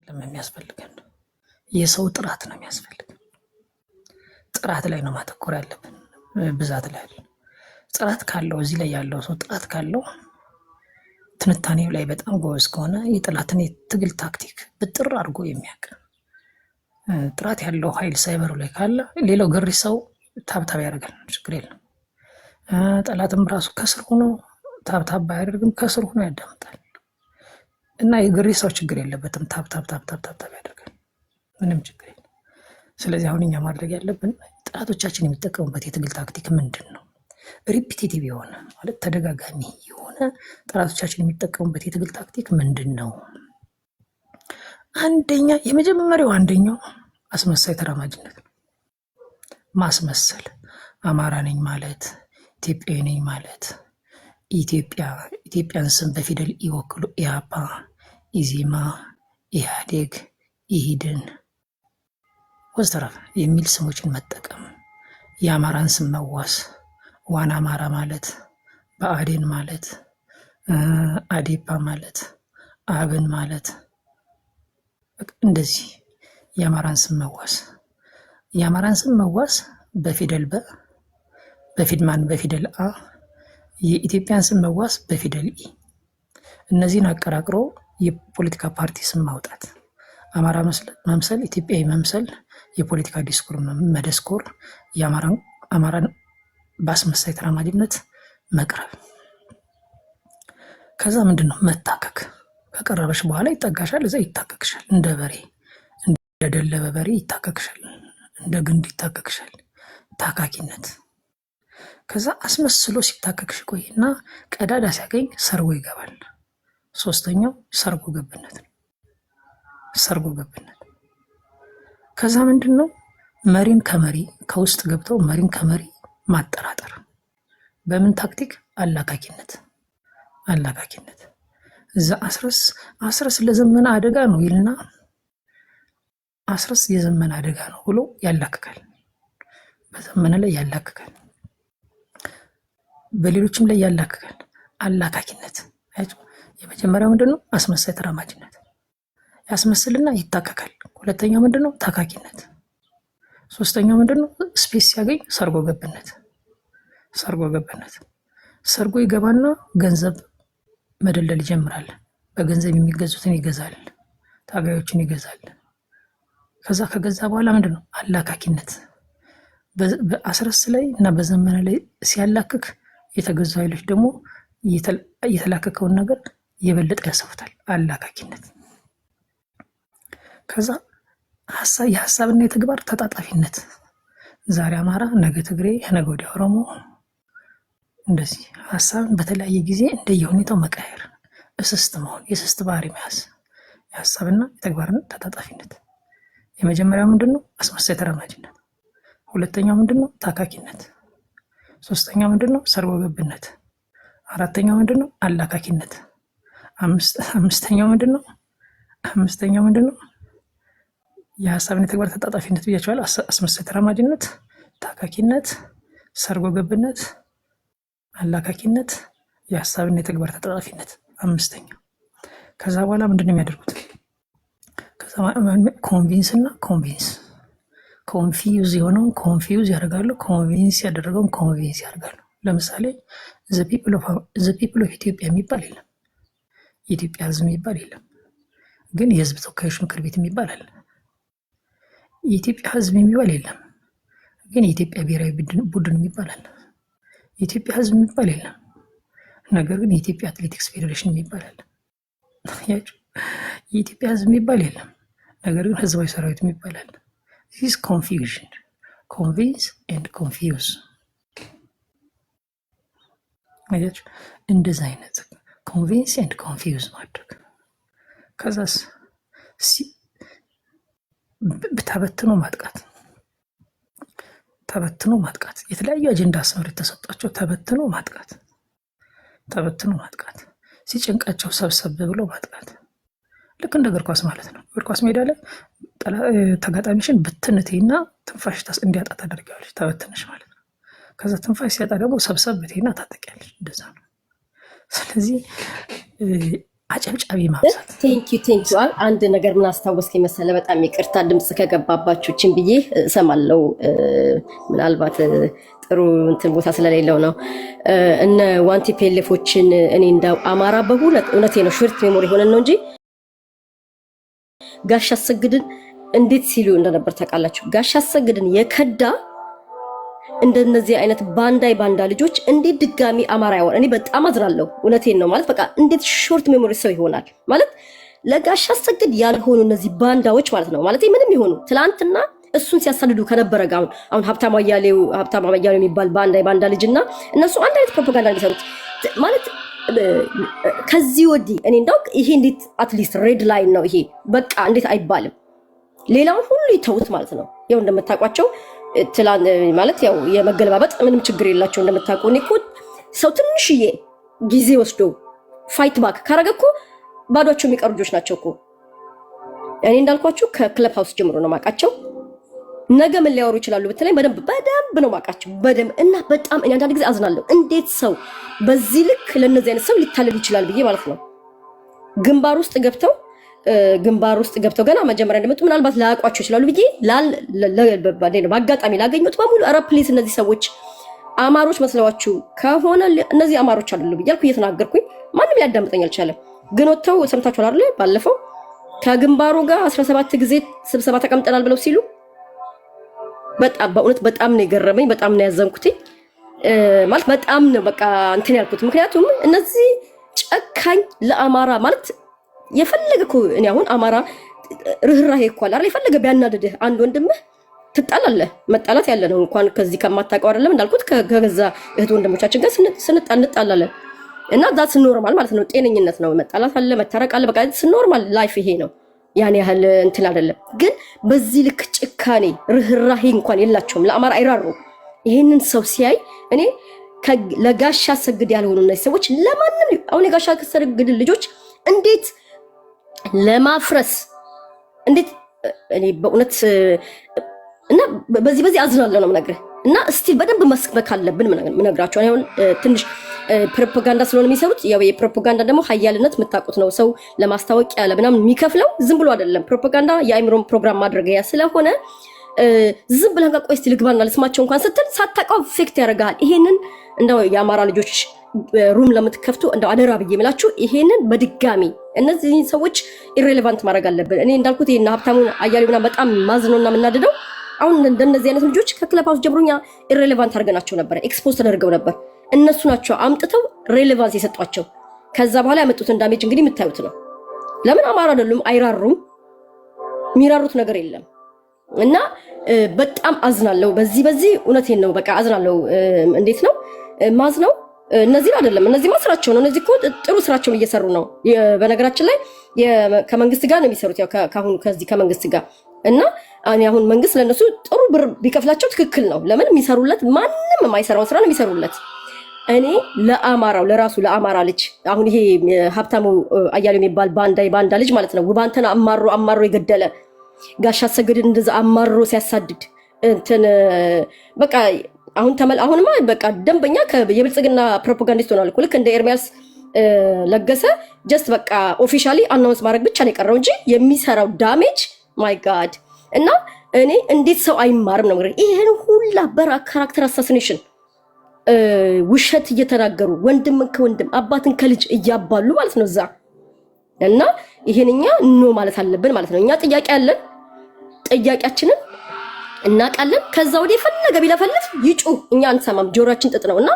አይደለም የሚያስፈልገን፣ የሰው ጥራት ነው የሚያስፈልገን። ጥራት ላይ ነው ማተኮር ያለብን፣ ብዛት ላይ አይደለም። ጥራት ካለው እዚህ ላይ ያለው ሰው ጥራት ካለው ትንታኔው ላይ በጣም ጎበዝ ከሆነ የጠላትን የትግል ታክቲክ ብጥር አድርጎ የሚያውቅ ጥራት ያለው ኃይል ሳይበሩ ላይ ካለ ሌላው ገሪሳው ታብታብ ያደርጋል፣ ችግር የለም። ጠላትም ራሱ ከስር ሆኖ ታብታብ ባያደርግም ከስር ሆኖ ያዳምጣል እና የገሪሳው ችግር የለበትም። ታብታብ ያደርጋል፣ ምንም ችግር የለም። ስለዚህ አሁን እኛ ማድረግ ያለብን ጠላቶቻችን የሚጠቀሙበት የትግል ታክቲክ ምንድን ነው? ሪፒቲቲቭ የሆነ ማለት ተደጋጋሚ የሆነ ጠላቶቻችን የሚጠቀሙበት የትግል ታክቲክ ምንድን ነው? አንደኛው አስመሳይ ተራማጅነት ነው። ማስመሰል፣ አማራ ነኝ ማለት፣ ኢትዮጵያዊ ነኝ ማለት፣ ኢትዮጵያን ስም በፊደል ይወክሉ ኢያፓ፣ ኢዜማ፣ ኢህአዴግ፣ ኢሂድን ወዘተረፈ የሚል ስሞችን መጠቀም፣ የአማራን ስም መዋስ፣ ዋና አማራ ማለት፣ ብአዴን ማለት፣ አዴፓ ማለት፣ አብን ማለት፣ እንደዚህ የአማራን ስም መዋስ በፊደል በፊደል አ፣ የኢትዮጵያን ስም መዋስ በፊደል ኢ፣ እነዚህን አቀራቅሮ የፖለቲካ ፓርቲ ስም ማውጣት፣ አማራ መምሰል፣ ኢትዮጵያዊ መምሰል፣ የፖለቲካ ዲስኩር መደስኮር፣ አማራን በአስመሳይ ተራማጅነት መቅረብ። ከዛ ምንድን ነው መታከክ። ከቀረበሽ በኋላ ይጠጋሻል፣ እዛ ይታከክሻል። እንደ በሬ እንደደለበ በሬ ይታከክሻል፣ እንደ ግንድ ይታከክሻል። ታካኪነት። ከዛ አስመስሎ ሲታከክሽ ቆይና ቀዳዳ ሲያገኝ ሰርጎ ይገባል። ሶስተኛው ሰርጎ ገብነት ነው። ከዛ ምንድን ነው መሪን ከመሪ ከውስጥ ገብተው መሪን ከመሪ ማጠራጠር። በምን ታክቲክ? አላካኪነት። እዛ አስረስ ለዘመነ አደጋ ነው ይልና አስረስ የዘመነ አደጋ ነው ብሎ ያላክካል። በዘመነ ላይ ያላክካል፣ በሌሎችም ላይ ያላክካል። አላካኪነት። የመጀመሪያው ምንድነው? አስመሳይ ተራማጅነት። ያስመስልና ይታከካል። ሁለተኛው ምንድነው? ታካኪነት። ሶስተኛው ምንድነው? ስፔስ ሲያገኝ ሰርጎ ገብነት። ሰርጎ ይገባና ገንዘብ መደለል ይጀምራል። በገንዘብ የሚገዙትን ይገዛል፣ ታጋዮችን ይገዛል። ከዛ ከገዛ በኋላ ምንድነው? አላካኪነት። በአስረስ ላይ እና በዘመነ ላይ ሲያላክክ የተገዙ ኃይሎች ደግሞ የተላከከውን ነገር የበለጠ ያሰፉታል። አላካኪነት። ከዛ የሀሳብና የተግባር ተጣጣፊነት። ዛሬ አማራ፣ ነገ ትግሬ፣ ነገ ወዲያ ኦሮሞ፣ እንደዚህ ሀሳብን በተለያየ ጊዜ እንደየሁኔታው መቃየር፣ እስስት መሆን፣ የስስት ባህሪ መያዝ። የሀሳብና የተግባርን ተጣጣፊነት። የመጀመሪያው ምንድነው? አስመሳይ ተራማጅነት። ሁለተኛው ምንድነው? ታካኪነት። ሶስተኛው ምንድነው? ሰርጎ ገብነት። አራተኛው ምንድነው? አላካኪነት። አምስተኛው ምንድነው? የሀሳብን የተግባር ተጣጣፊነት ብያቸዋል። አስመሳይ ተራማጅነት፣ ታካኪነት፣ ሰርጎ ገብነት፣ አላካኪነት፣ የሀሳብና የተግባር ተጣጣፊነት። አምስተኛው። ከዛ በኋላ ምንድነው የሚያደርጉት? ኮንቪንስ እና ኮንፊውዝ የሆነውን ኮንፊውዝ ያደርጋሉ፣ ኮንቪንስ ያደረገውን ኮንቪንስ ያደርጋሉ። ለምሳሌ ዘ ፒፕል ኦፍ ኢትዮጵያ የሚባል የለም፣ የኢትዮጵያ ህዝብ የሚባል የለም። ግን የህዝብ ተወካዮች ምክር ቤት የሚባል አለ። የኢትዮጵያ ህዝብ የሚባል የለም፣ ግን የኢትዮጵያ ብሔራዊ ቡድን የሚባል አለ። የኢትዮጵያ ህዝብ የሚባል የለም፣ ነገር ግን የኢትዮጵያ አትሌቲክስ ፌዴሬሽን የሚባል አለ። የኢትዮጵያ ህዝብ የሚባል የለም፣ ነገር ግን ህዝባዊ ሰራዊት የሚባል አለ። ዚስ ኮንፊውዥን፣ ኮንቪንስ ኤንድ ኮንፊውዝ። አያችሁ፣ እንደዛ አይነት ኮንቪንስ ኤንድ ኮንፊውዝ ማድረግ። ከዛስ ተበትኖ ማጥቃት። የተለያዩ አጀንዳ ስምሪት ተሰጧቸው፣ ተበትኖ ማጥቃት። ሲጨንቃቸው ሰብሰብ ብሎ ማጥቃት። ልክ እንደ እግር ኳስ ማለት ነው። እግር ኳስ ሜዳ ላይ ተጋጣሚሽን ብትንቴና ትንፋሽ እንዲያጣ ታደርጊዋለሽ፣ ተበትነሽ ማለት ነው። ከዛ ትንፋሽ ሲያጣ ደግሞ ሰብሰብ ብቴና ታጠቂያለሽ። እንደዛ ነው። ስለዚህ አጨብጫቢ ማብዛት። ቴንክ ዩ አንድ ነገር ምን አስታወስከኝ መሰለ? በጣም ይቅርታ ድምጽ ከገባባችሁችን ብዬ እሰማለሁ። ምናልባት ጥሩ እንትን ቦታ ስለሌለው ነው። እነ ዋንቲ ፔሌፎችን እኔ እንዳው አማራ እውነቴ ነው ሾርት ሜሞሪ ሆነን ነው እንጂ ጋሽ አሰግድን እንዴት ሲሉ እንደነበር ታውቃላችሁ? ጋሽ አሰግድን የከዳ እንደነዚህ አይነት ባንዳ ልጆች እንዴት ድጋሚ አማራ ያወራ? እኔ በጣም አዝናለሁ። እውነቴን ነው ማለት በቃ እንዴት ሾርት ሜሞሪ ሰው ይሆናል ማለት ለጋሽ አሰግድ ያልሆኑ እነዚህ ባንዳዎች ማለት ነው ማለት ምንም ይሆኑ ትላንትና እሱን ሲያሳድዱ ከነበረ ጋር አሁን ሀብታሙ አያሌው የሚባል ባንዳ ልጅና እነሱ አንድ አይነት ፕሮፓጋንዳ የሚሰሩት ማለት ከዚህ ወዲህ እኔ እንዳው ይሄ እንዴት አትሊስት ሬድ ላይን ነው ይሄ በቃ እንዴት አይባልም። ሌላውን ሁሉ ይተውት ማለት ነው። ያው እንደምታውቋቸው ማለት ያው የመገለባበጥ ምንም ችግር የላቸው እንደምታውቁ። እኔ እኮ ሰው ትንሽዬ ጊዜ ወስዶ ፋይት ባክ ካረገ እኮ ባዷቸው የሚቀሩ ልጆች ናቸው እኮ። እኔ እንዳልኳችሁ ከክለብ ሃውስ ጀምሮ ነው ማቃቸው። ነገ ምን ሊያወሩ ይችላሉ ብትለኝ በደንብ ነው ማቃቸው በደንብ። እና በጣም እኔ አንዳንድ ጊዜ አዝናለሁ። እንዴት ሰው በዚህ ልክ ለነዚህ አይነት ሰው ሊታለል ይችላል ብዬ ማለት ነው። ግንባር ውስጥ ገብተው ገና መጀመሪያ እንደመጡ ምናልባት ላያውቋቸው ይችላሉ ብዬ በአጋጣሚ ላገኙት በሙሉ ኧረ ፕሊስ እነዚህ ሰዎች አማሮች መስለዋችሁ ከሆነ እነዚህ አማሮች አይደሉ ብያልኩ እየተናገርኩኝ ማንም ሊያዳምጠኝ አልቻለም። ግን ወጥተው ሰምታችኋል አይደል? ባለፈው ከግንባሩ ጋር 17 ጊዜ ስብሰባ ተቀምጠናል ብለው ሲሉ በጣም በእውነት በጣም ነው የገረመኝ። በጣም ነው ያዘንኩት ማለት በጣም ነው በቃ እንትን ያልኩት። ምክንያቱም እነዚህ ጨካኝ ለአማራ ማለት የፈለገ እኮ እኔ አሁን አማራ ርህራሄ እኮ አለ አይደል? የፈለገ ቢያናድድህ አንድ ወንድምህ ትጣላለህ። መጣላት ያለ ነው እንኳን ከዚህ ከማታውቀው አይደለም እንዳልኩት ከገዛ እህት ወንድሞቻችን ጋር እንጣላለን። እና ዳትስ ኖርማል ማለት ነው። ጤነኝነት ነው። መጣላት አለ፣ መታረቅ አለ። በቃ ኖርማል ላይፍ ይሄ ነው። ያን ያህል እንትን አይደለም። ግን በዚህ ልክ ጭካኔ ርህራሄ እንኳን የላቸውም። ለአማራ አይራሩ። ይሄንን ሰው ሲያይ እኔ ለጋሻ አሰግድ ያልሆኑ እነዚህ ሰዎች ለማንም አሁን የጋሻ አሰግድ ልጆች እንዴት ለማፍረስ እንዴት እኔ በእውነት እና በዚህ አዝናለሁ ነው የምነግርህ። እና እስቲ በደንብ መስበክ አለብን ምነግራቸው። አሁን ትንሽ ፕሮፓጋንዳ ስለሆነ የሚሰሩት ያው የፕሮፓጋንዳ ደግሞ ሀያልነት የምታውቁት ነው። ሰው ለማስታወቂያ ለምናምን የሚከፍለው ዝም ብሎ አይደለም። ፕሮፓጋንዳ የአእምሮን ፕሮግራም ማድረጊያ ስለሆነ ዝም ብለህ ቆይ እስቲ ልግባና ልስማቸው እንኳን ስትል ሳታውቀው ፌክት ያደርጋል። ይሄንን እንደው የአማራ ልጆች ሩም ለምትከፍቱ እንደው አደራ ብዬ የምላችሁ ይሄንን በድጋሚ እነዚህ ሰዎች ኢሬሌቫንት ማድረግ አለብን። እኔ እንዳልኩት ይሄን ሀብታሙን አያሌውና በጣም ማዝነውና የምናደደው አሁን እንደነዚህ አይነት ልጆች ከክለብ ሃውስ ጀምሮኛ ኢሬሌቫንት አድርገናቸው ነበር፣ ኤክስፖዝ ተደርገው ነበር። እነሱ ናቸው አምጥተው ሬሌቫንስ የሰጧቸው። ከዛ በኋላ ያመጡትን ዳሜጅ እንግዲህ የምታዩት ነው። ለምን አማራ አይደሉም? አይራሩም። የሚራሩት ነገር የለም። እና በጣም አዝናለሁ። በዚህ እውነቴን ነው በቃ አዝናለሁ። እንዴት ነው ማዝነው? እነዚህ አይደለም፣ እነዚህ ስራቸው ነው። እነዚህ እኮ ጥሩ ስራቸውን እየሰሩ ነው። በነገራችን ላይ ከመንግስት ጋር ነው የሚሰሩት፣ ያው ከዚህ ከመንግስት ጋር እና አሁን መንግስት ለነሱ ጥሩ ብር ቢከፍላቸው ትክክል ነው። ለምን የሚሰሩለት ማንም የማይሰራውን ስራ ነው የሚሰሩለት። እኔ ለአማራው ለራሱ ለአማራ ልጅ አሁን ይሄ ሀብታሙ አያሌው የሚባል ባንዳ ልጅ ማለት ነው ውባንተን አማሮ የገደለ ጋሻ አሰግድን እንደዛ አማሮ ሲያሳድድ እንትን በቃ አሁንማ በቃ ደንበኛ የብልጽግና ፕሮፓጋንዲስት ሆኗል እኮ ልክ እንደ ኤርሚያስ ለገሰ ጀስት በቃ ኦፊሻሊ አናውንስ ማድረግ ብቻ ነው የቀረው እንጂ የሚሰራው ዳሜጅ ማይ ጋድ። እና እኔ እንዴት ሰው አይማርም ነው ይሄን ሁላ ካራክተር አሳሲኔሽን ውሸት እየተናገሩ ወንድምን ከወንድም አባትን ከልጅ እያባሉ ማለት ነው እዛ። እና ይሄንኛ ኖ ማለት አለብን ማለት ነው። እኛ ጥያቄ አለን፣ ጥያቄያችንን እናቃለን። ከዛ ወዲህ የፈለገ ቢለፈልፍ ይጩ እኛ አንሰማም፣ ጆሮአችን ጥጥ ነው። እና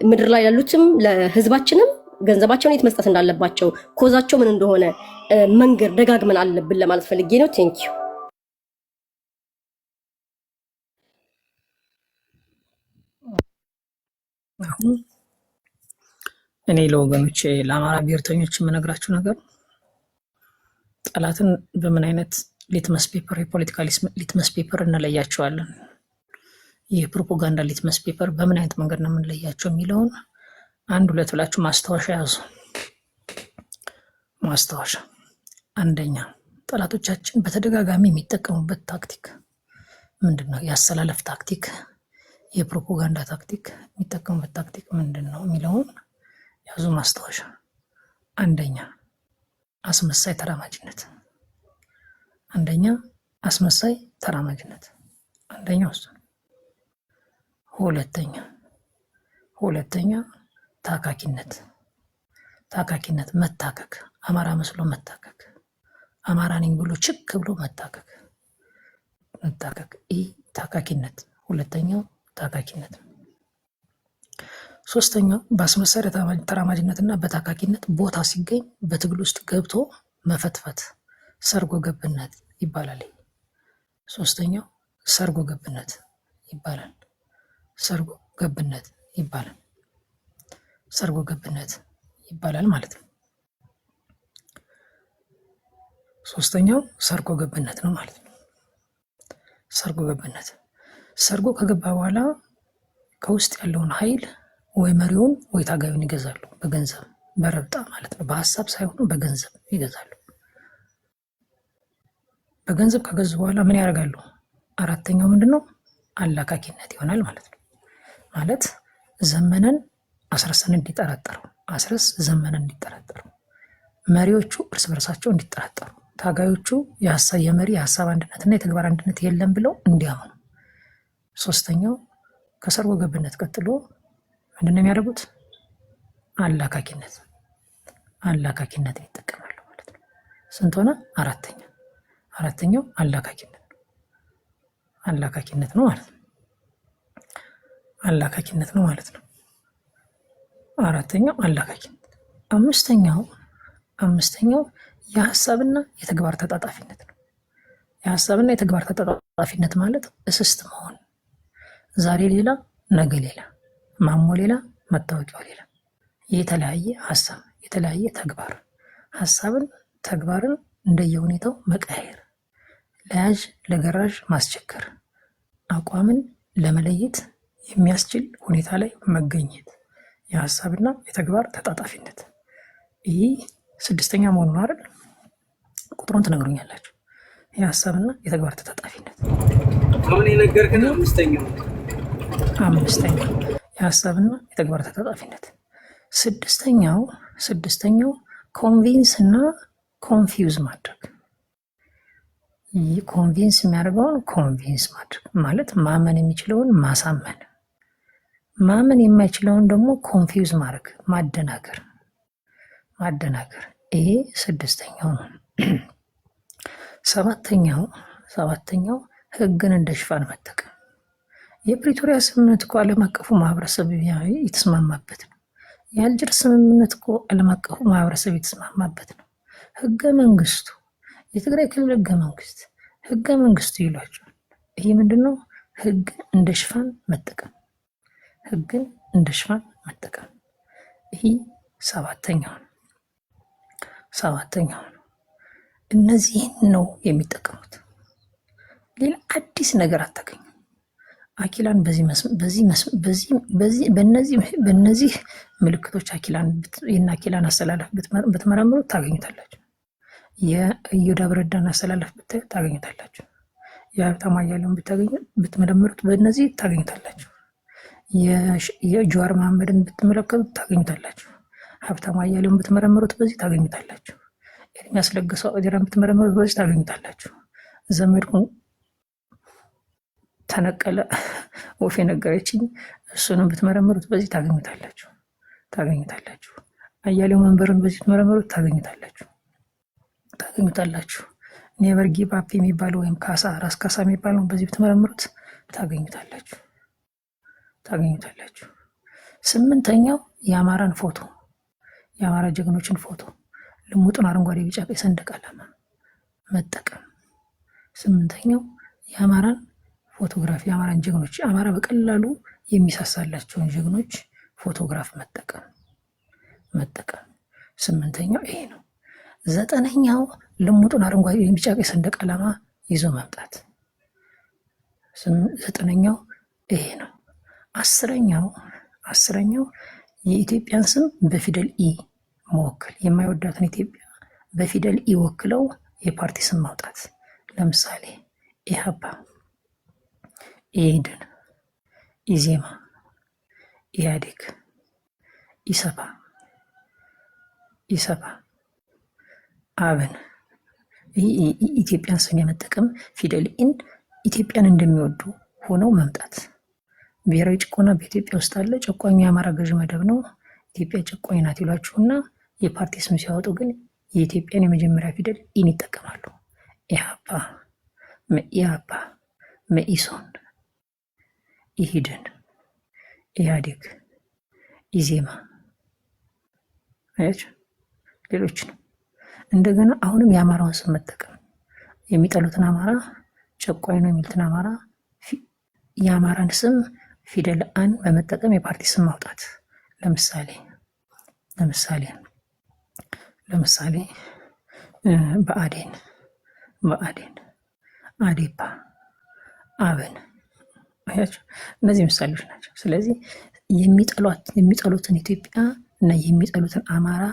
ምድር ላይ ያሉትም ለህዝባችንም ገንዘባቸውን የት መስጠት እንዳለባቸው ኮዛቸው ምን እንደሆነ መንገር ደጋግመን አለብን ለማለት ፈልጌ ነው። ቴንክ ዩ። እኔ ለወገኖቼ ለአማራ ብሔርተኞች የምነግራችሁ ነገር ጠላትን በምን አይነት ሊትመስ ፔፐር የፖለቲካ ሊትመስ ፔፐር እንለያቸዋለን፣ የፕሮፓጋንዳ ሊትመስ ፔፐር በምን አይነት መንገድ ነው የምንለያቸው የሚለውን አንድ ሁለት ብላችሁ ማስታወሻ ያዙ። ማስታወሻ አንደኛ፣ ጠላቶቻችን በተደጋጋሚ የሚጠቀሙበት ታክቲክ ምንድነው? የአሰላለፍ ታክቲክ፣ የፕሮፓጋንዳ ታክቲክ የሚጠቀሙበት ታክቲክ ምንድነው የሚለውን ያዙ ማስታወሻ። አንደኛ አስመሳይ ተራማጅነት። አንደኛ አስመሳይ ተራማጅነት አንደኛው እሱ። ሁለተኛ ታካኪነት። መታከክ፣ አማራ መስሎ መታከክ፣ አማራ ነኝ ብሎ ችክ ብሎ መታከክ። ይህ ታካኪነት። ሁለተኛው ታካኪነት። ሶስተኛው በአስመሳይ ተራማጅነትና በታካኪነት ቦታ ሲገኝ በትግል ውስጥ ገብቶ መፈትፈት፣ ሰርጎ ገብነት ይባላል። ሶስተኛው ሰርጎ ገብነት ይባላል። ሰርጎ ገብነት ይባላል ማለት ነው። ሶስተኛው ሰርጎ ገብነት ነው ማለት ነው። ሰርጎ ከገባ በኋላ ከውስጥ ያለውን ኃይል ወይ መሪውን ወይ ታጋዩን ይገዛሉ። በገንዘብ በረብጣ ማለት ነው። በሀሳብ ሳይሆን በገንዘብ ይገዛሉ። በገንዘብ ከገዙ በኋላ ምን ያደርጋሉ? አራተኛው ምንድነው? አላካኪነት ይሆናል ማለት ነው። ማለት ዘመነን አስረስን እንዲጠራጠሩ፣ አስረስ ዘመነን እንዲጠራጠሩ፣ መሪዎቹ እርስ በርሳቸው እንዲጠራጠሩ፣ ታጋዮቹ የመሪ የሀሳብ አንድነትና የተግባር አንድነት የለም ብለው እንዲያምኑ። ሶስተኛው ከሰርጎ ገብነት ቀጥሎ ምንድነው የሚያደርጉት? አላካኪነት ይጠቀማሉ ማለት ነው። ስንት ሆነ? አራተኛው አላካኪነት ነው ማለት ነው። አራተኛው አላካኪነት። አምስተኛው የሀሳብና የተግባር ተጣጣፊነት ነው። የሀሳብና የተግባር ተጣጣፊነት ማለት እስስት መሆን፣ ዛሬ ሌላ ነገ ሌላ፣ ማሞ ሌላ መታወቂያው ሌላ፣ የተለያየ ሀሳብ የተለያየ ተግባር፣ ሀሳብን ተግባርን እንደየሁኔታው መቀያየር፣ ለያዥ ለገራዥ ማስቸገር፣ አቋምን ለመለየት የሚያስችል ሁኔታ ላይ መገኘት፣ የሀሳብና የተግባር ተጣጣፊነት። ይህ ስድስተኛ መሆኑ ነው አይደል? ቁጥሩን ትነግሩኛላችሁ። የሀሳብና የተግባር ተጣጣፊነት አሁን የነገርከን አምስተኛው የሀሳብና የተግባር ተጣጣፊነት። ስድስተኛው ኮንቪንስ እና ኮንፊውዝ ማድረግ። ኮንቪንስ የሚያደርገውን ኮንቪንስ ማድረግ ማለት ማመን የሚችለውን ማሳመን፣ ማመን የማይችለውን ደግሞ ኮንፊውዝ ማድረግ ማደናገር። ይሄ ስድስተኛው ነው። ሰባተኛው ህግን እንደ ሽፋን መጠቀም። የፕሪቶሪያ ስምምነት እኮ ዓለም አቀፉ ማህበረሰብ የተስማማበት ነው። የአልጀር ስምምነት እኮ ዓለም አቀፉ ማህበረሰብ የተስማማበት ነው። ህገ መንግስቱ የትግራይ ክልል ህገ መንግስቱ ይሏቸዋል። ይሄ ምንድነው? ህግን እንደ ሽፋን መጠቀም። ይሄ ሰባተኛው ነው። እነዚህን ነው የሚጠቀሙት። ሌላ አዲስ ነገር አታገኙ። አኪላን በእነዚህ ምልክቶች የአኪላን አሰላለፍ ብትመረምሩት ታገኙታላችሁ። የኢዮዳብ ረዳን አሰላለፍ ብታዩት ታገኙታላችሁ። የሀብታሙ አያሌውን ብትመረምሩት በእነዚህ ታገኙታላችሁ። የጀዋር መሐመድን ብትመለከቱት ታገኙታላችሁ። ሀብታሙ አያሌውን ብትመረምሩት በዚህ ታገኙታላችሁ። ኤርሚያስ ለገሰ ዋቅጅራን ብትመረምሩት በዚህ ታገኙታላችሁ። ዘመድኩን ተነቀለ ወፍ የነገረችኝ እሱንም ብትመረምሩት በዚህ ታገኙታላችሁ። አያሌው መንበርን በዚህ ብትመረምሩት ታገኙታላችሁ። ኔቨር ጊቭ አፕ የሚባለው ወይም ራስ ካሳ የሚባለው በዚህ ብትመረምሩት ታገኙታላችሁ። ስምንተኛው የአማራን ፎቶ፣ የአማራ ጀግኖችን ፎቶ፣ ልሙጡን አረንጓዴ ቢጫ ቀይ ሰንደቅ ዓላማ መጠቀም። ስምንተኛው የአማራን ፎቶግራፍ፣ የአማራን ጀግኖች፣ አማራ በቀላሉ የሚሳሳላቸውን ጀግኖች ፎቶግራፍ መጠቀም። ስምንተኛው ይሄ ነው። ዘጠነኛው ልሙጡን አረንጓዴ ቢጫ ቀይ ሰንደቅ ዓላማ ይዞ መምጣት። ዘጠነኛው ይሄ ነው። አስረኛው የኢትዮጵያን ስም በፊደል ኢ መወከል፣ የማይወዳትን ኢትዮጵያ በፊደል ኢ ወክለው የፓርቲ ስም ማውጣት። ለምሳሌ ኢህአፓ፣ ኢህዴን፣ ኢዜማ፣ ኢህአዴግ፣ ኢሰፓ፣ አብን ኢትዮጵያን ስም የመጠቀም ፊደል ኢን ኢትዮጵያን እንደሚወዱ ሆነው መምጣት። ብሔራዊ ጭቆና በኢትዮጵያ ውስጥ አለ። ጨቋኙ የአማራ ገዥ መደብ ነው። ኢትዮጵያ ጨቋኝ ናት ይሏችሁና የፓርቲ ስም ሲያወጡ ግን የኢትዮጵያን የመጀመሪያ ፊደል ኢን ይጠቀማሉ። ኢህአፓ፣ መኢአፓ፣ መኢሶን፣ ኢሂድን፣ ኢህአዴግ፣ ኢዜማ አያችሁ፣ ሌሎችንም እንደገና አሁንም የአማራውን ስም መጠቀም የሚጠሉትን አማራ ጨቋኝ ነው የሚሉትን አማራ የአማራን ስም ፊደል አን በመጠቀም የፓርቲ ስም ማውጣት። ለምሳሌ ብአዴን፣ አዴፓ፣ አብን አያችሁ፣ እነዚህ ምሳሌዎች ናቸው። ስለዚህ የሚጠሉትን ኢትዮጵያ እና የሚጠሉትን አማራ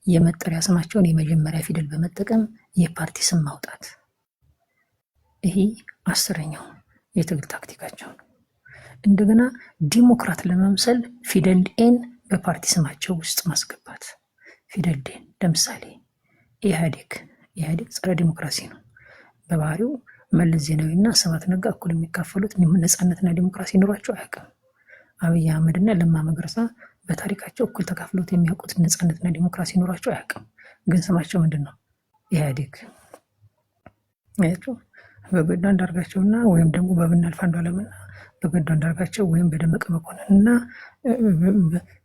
የመጠሪያ ስማቸውን የመጀመሪያ ፊደል በመጠቀም የፓርቲ ስም ማውጣት። ይሄ 10ኛው የትግል ታክቲካቸው ነው። እንደገና ዲሞክራት ለመምሰል ፊደል ኤን በፓርቲ ስማቸው ውስጥ ማስገባት። ፊደል ዴን ለምሳሌ ኢህአዴግ ጸረ ዲሞክራሲ ነው በባህሪው። መለስ ዜናዊና ስብሐት ነጋ እኩል የሚካፈሉት ነፃነትና ዲሞክራሲ ኑሯቸው አያውቅም። አብይ አህመድና ለማ መገርሳ በታሪካቸው እኩል ተካፍሎት የሚያውቁት ነፃነትና ዲሞክራሲ ኑሯቸው አያውቅም። ግን ስማቸው ምንድን ነው? ኢህአዴግ። በገዱ አንዳርጋቸውና ወይም ደግሞ በብናልፍ አንዱዓለምና በገዱ አንዳርጋቸው ወይም በደመቀ መኮንንና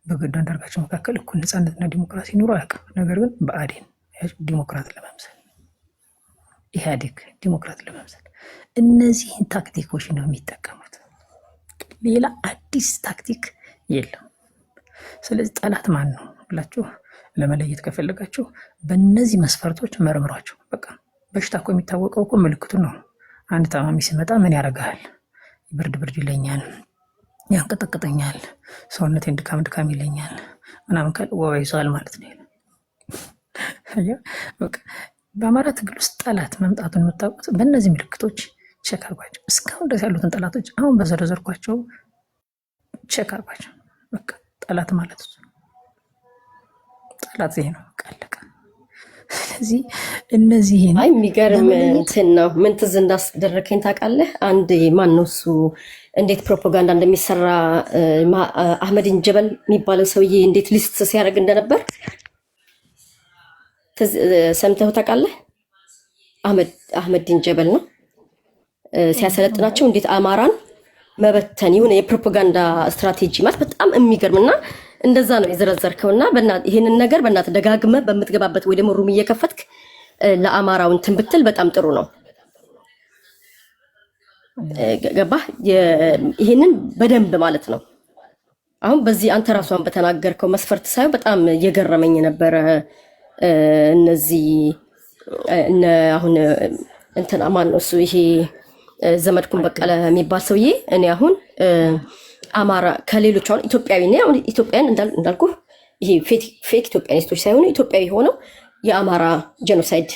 በገዱ አንዳርጋቸው መካከል እኩል ነፃነትና ዲሞክራሲ ኑሮ አያውቅም። ነገር ግን ብአዴን ዲሞክራት ለመምሰል፣ ኢህአዴግ ዲሞክራት ለመምሰል እነዚህን ታክቲኮች ነው የሚጠቀሙት። ሌላ አዲስ ታክቲክ የለም። ስለዚህ ጠላት ማን ነው ብላችሁ ለመለየት ከፈለጋችሁ በእነዚህ መስፈርቶች መርምሯቸው። በቃ በሽታ እኮ የሚታወቀው እኮ ምልክቱ ነው። አንድ ታማሚ ሲመጣ ምን ያደርጋል? ብርድ ይለኛል፣ ያንቀጠቅጠኛል፣ ሰውነቴን ድካም ይለኛል ምናምን ካለ ወባ ይዟል ማለት ነው። በቃ በአማራ ትግል ውስጥ ጠላት መምጣቱን የምታውቁት በእነዚህ ምልክቶች ቼክ አርጓቸው። እስካሁን ድረስ ያሉትን ጠላቶች አሁን በዘረዘርኳቸው ቼክ አርጓቸው። በቃ ጠላት ማለት ጠላት ይሄ ነው፣ ቀለቀ። ስለዚህ እነዚህ የሚገርም እንትን ነው። ምን ትዝ እንዳስደረከኝ ታውቃለህ? አንድ ማን ነው እሱ እንዴት ፕሮፓጋንዳ እንደሚሰራ አህመድን ጀበል የሚባለው ሰውዬ እንዴት ሊስት ሲያደርግ እንደነበር ሰምተው ታውቃለህ? አህመድን ጀበል ነው ሲያሰለጥናቸው እንዴት አማራን መበተን የሆነ የፕሮፓጋንዳ ስትራቴጂ ማለት በጣም የሚገርምና እንደዛ ነው የዘረዘርከውና ይሄንን ነገር በእናትህ ደጋግመህ በምትገባበት ወይ ደግሞ ሩም እየከፈትክ ለአማራው እንትን ብትል በጣም ጥሩ ነው። ገባህ? ይሄንን በደንብ ማለት ነው። አሁን በዚህ አንተ ራሷን በተናገርከው መስፈርት ሳይሆን በጣም እየገረመኝ ነበረ። እነዚህ አሁን እንትን ማን ነው እሱ ይሄ ዘመድኩን በቀለ የሚባል ሰውዬ እኔ አሁን አማራ ከሌሎች አሁን ኢትዮጵያዊ ነኝ። አሁን ኢትዮጵያን እንዳልኩ ይሄ ፌክ ኢትዮጵያኒስቶች ሳይሆኑ ኢትዮጵያዊ ሆነው የአማራ ጄኖሳይድ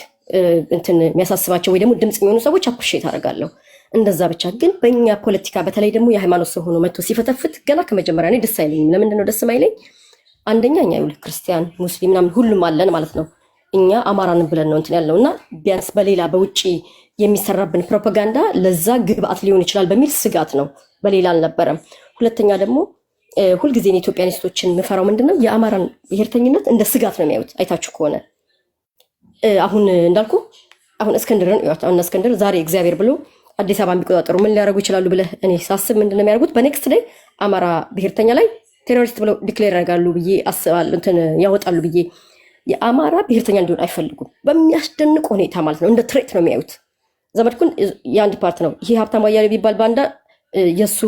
እንትን የሚያሳስባቸው ወይ ደግሞ ድምጽ የሚሆኑ ሰዎች አፕሪሼት አደርጋለሁ። እንደዛ ብቻ ግን በእኛ ፖለቲካ በተለይ ደግሞ የሃይማኖት ሰው ሆኖ መጥቶ ሲፈተፍት ገና ከመጀመሪያ እኔ ደስ አይለኝም። ለምንድን ነው ደስ የማይለኝ? አንደኛ እኛ ይኸውልህ ክርስቲያን፣ ሙስሊም ምናምን ሁሉም አለን ማለት ነው። እኛ አማራንን ብለን ነው እንትን ያለው እና ቢያንስ በሌላ በውጭ የሚሰራብን ፕሮፓጋንዳ ለዛ ግብአት ሊሆን ይችላል በሚል ስጋት ነው፣ በሌላ አልነበረም። ሁለተኛ ደግሞ ሁልጊዜ ኢትዮጵያኒስቶችን የምፈራው ምንድነው የአማራን ብሔርተኝነት እንደ ስጋት ነው የሚያዩት። አይታችሁ ከሆነ አሁን እንዳልኩ አሁን እስክንድርን አሁን እስክንድር ዛሬ እግዚአብሔር ብሎ አዲስ አበባ ቢቆጣጠሩ ምን ሊያደርጉ ይችላሉ ብለህ እኔ ሳስብ ምንድነው የሚያደርጉት በኔክስት ዴይ አማራ ብሔርተኛ ላይ ቴሮሪስት ብለው ዲክሌር ያደርጋሉ ብዬ አስባለሁ። እንትን ያወጣሉ ብዬ የአማራ ብሔርተኛ እንዲሆን አይፈልጉም። በሚያስደንቅ ሁኔታ ማለት ነው እንደ ትሬት ነው የሚያዩት። ዘመድኩን የአንድ ፓርት ነው ይሄ ሀብታሙ አያሌው ቢባል ባንዳ የሱ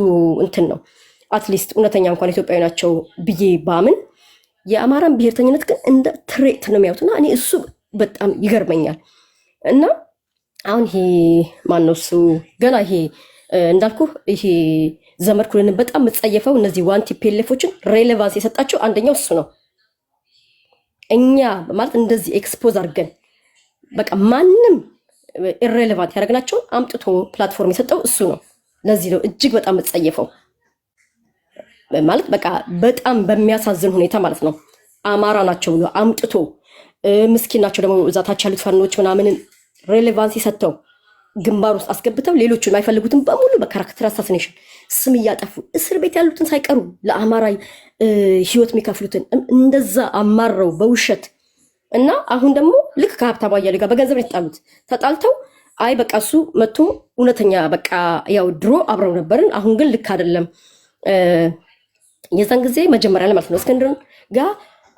እንትን ነው። አትሊስት እውነተኛ እንኳን ኢትዮጵያዊ ናቸው ብዬ ባምን የአማራን ብሔርተኝነት ግን እንደ ትሬት ነው የሚያዩትና እኔ እሱ በጣም ይገርመኛል። እና አሁን ይሄ ማነው እሱ ገና ይሄ እንዳልኩ ይሄ ዘመድኩን በጣም የምጸየፈው እነዚህ ዋንቲ ፔሌፎችን ሬሌቫንስ የሰጣቸው አንደኛው እሱ ነው። እኛ ማለት እንደዚህ ኤክስፖዝ አድርገን በቃ ማንም ኢሬሌቫንት ያደረግናቸውን አምጥቶ ፕላትፎርም የሰጠው እሱ ነው። ለዚህ ነው እጅግ በጣም የምጸየፈው ማለት በቃ በጣም በሚያሳዝን ሁኔታ ማለት ነው። አማራ ናቸው ብሎ አምጥቶ ምስኪን ናቸው ደግሞ እዛ ታች ያሉት ፋኖች ምናምን ሬሌቫንሲ ሰጥተው ግንባር ውስጥ አስገብተው ሌሎቹን የማይፈልጉትን በሙሉ በካራክተር አሳሲኔሽን ስም እያጠፉ እስር ቤት ያሉትን ሳይቀሩ ለአማራ ህይወት የሚከፍሉትን እንደዛ አማረው በውሸት እና አሁን ደግሞ ልክ ከሀብታሙ አያሌው ጋር በገንዘብ የተጣሉት ተጣልተው አይ በቃ እሱ መጥቶ እውነተኛ በቃ ያው ድሮ አብረው ነበርን፣ አሁን ግን ልክ አይደለም። የዛን ጊዜ መጀመሪያ ላይ ማለት ነው እስክንድር ጋር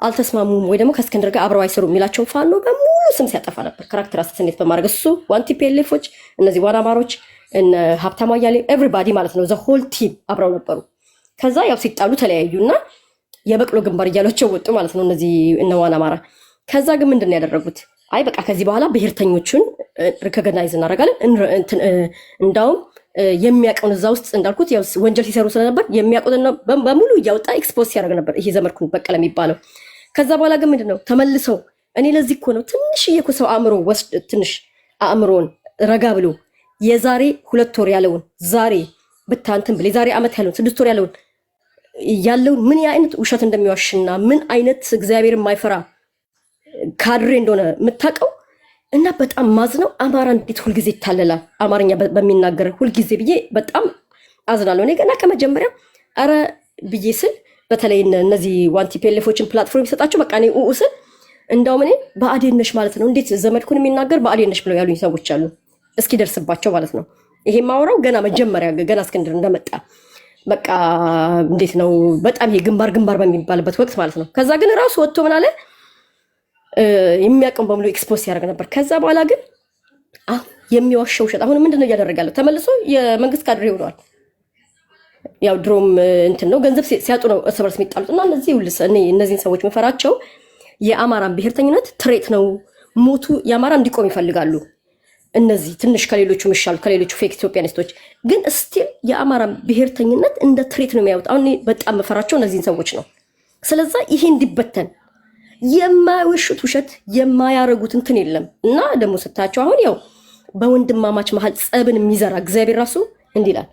አልተስማሙም ወይ ደግሞ ከእስክንድር ጋር አብረው አይሰሩም የሚላቸውን ፋኖ በሙሉ ስም ሲያጠፋ ነበር፣ ካራክተር አሳሲኔት በማድረግ እሱ ዋንቲ ፒኤልኤፎች፣ እነዚህ ዋና አማሮች፣ እነ ሀብታሙ አያሌው ኤቭሪባዲ ማለት ነው ዘ ሆል ቲም አብረው ነበሩ። ከዛ ያው ሲጣሉ ተለያዩና የበቅሎ ግንባር እያሏቸው ወጡ ማለት ነው እነዚህ እነ ዋና አማራ። ከዛ ግን ምንድን ነው ያደረጉት? አይ በቃ ከዚህ በኋላ ብሔርተኞቹን ሪኮግናይዝ እናደርጋለን። እንዳውም የሚያውቀውን እዛ ውስጥ እንዳልኩት ያው ወንጀል ሲሰሩ ስለነበር የሚያውቁትን በሙሉ እያወጣ ኤክስፖዝ ሲያደርግ ነበር ይሄ ዘመድኩን በቀለ የሚባለው። ከዛ በኋላ ግን ምንድን ነው ተመልሰው እኔ ለዚህ እኮ ነው ትንሽዬ እኮ ሰው አእምሮ ወስድ ትንሽ አእምሮን ረጋ ብሎ የዛሬ 2 ወር ያለውን ዛሬ ብታንትን ብለ የዛሬ ዓመት ያለውን 6 ወር ያለውን ምን አይነት ውሸት እንደሚዋሽና ምን አይነት እግዚአብሔር የማይፈራ ካድሬ እንደሆነ የምታውቀው እና በጣም ማዝነው አማራ እንዴት ሁልጊዜ ይታለላል አማርኛ በሚናገር ሁልጊዜ ብዬ በጣም አዝናለሁ። እኔ ገና ከመጀመሪያ አረ ብዬ ስል በተለይ እነዚህ ዋንቲ ፒኤልኤፎችን ፕላትፎርም ይሰጣቸው በቃ እኔ ስል እንዳውም እኔ ብአዴን ነሽ ማለት ነው እንዴት ዘመድኩን የሚናገር ብአዴን ነሽ ብለው ያሉኝ ሰዎች አሉ፣ እስኪደርስባቸው ማለት ነው። ይሄ ማውራው ገና መጀመሪያ ገና እስክንድር እንደመጣ በቃ እንዴት ነው በጣም ይሄ ግንባር በሚባልበት ወቅት ማለት ነው። ከዛ ግን ራሱ ወጥቶ ምን አለ የሚያቀም በሙሉ ኤክስፖዝ ያደርግ ነበር። ከዛ በኋላ ግን የሚዋሸው ውሸት አሁን ምንድነው እያደረጋለው? ተመልሶ የመንግስት ካድሬ ሆኗል። ያው ድሮም እንትን ነው ገንዘብ ሲያጡ ነው እርስ በርስ የሚጣሉት እና እነዚህን ሰዎች መፈራቸው የአማራን ብሔርተኝነት ትሬት ነው ሞቱ የአማራ እንዲቆም ይፈልጋሉ። እነዚህ ትንሽ ከሌሎቹ ምሻሉ ከሌሎቹ ፌክ ኢትዮጵያኒስቶች ግን ስቲል የአማራን ብሔርተኝነት እንደ ትሬት ነው የሚያዩት። አሁን በጣም መፈራቸው እነዚህን ሰዎች ነው። ስለዛ ይሄ እንዲበተን የማይወሹት ውሸት የማያረጉት እንትን የለም እና ደግሞ ስታቸው አሁን ያው በወንድማማች መሀል ጸብን የሚዘራ እግዚአብሔር ራሱ እንዲህ ይላል፣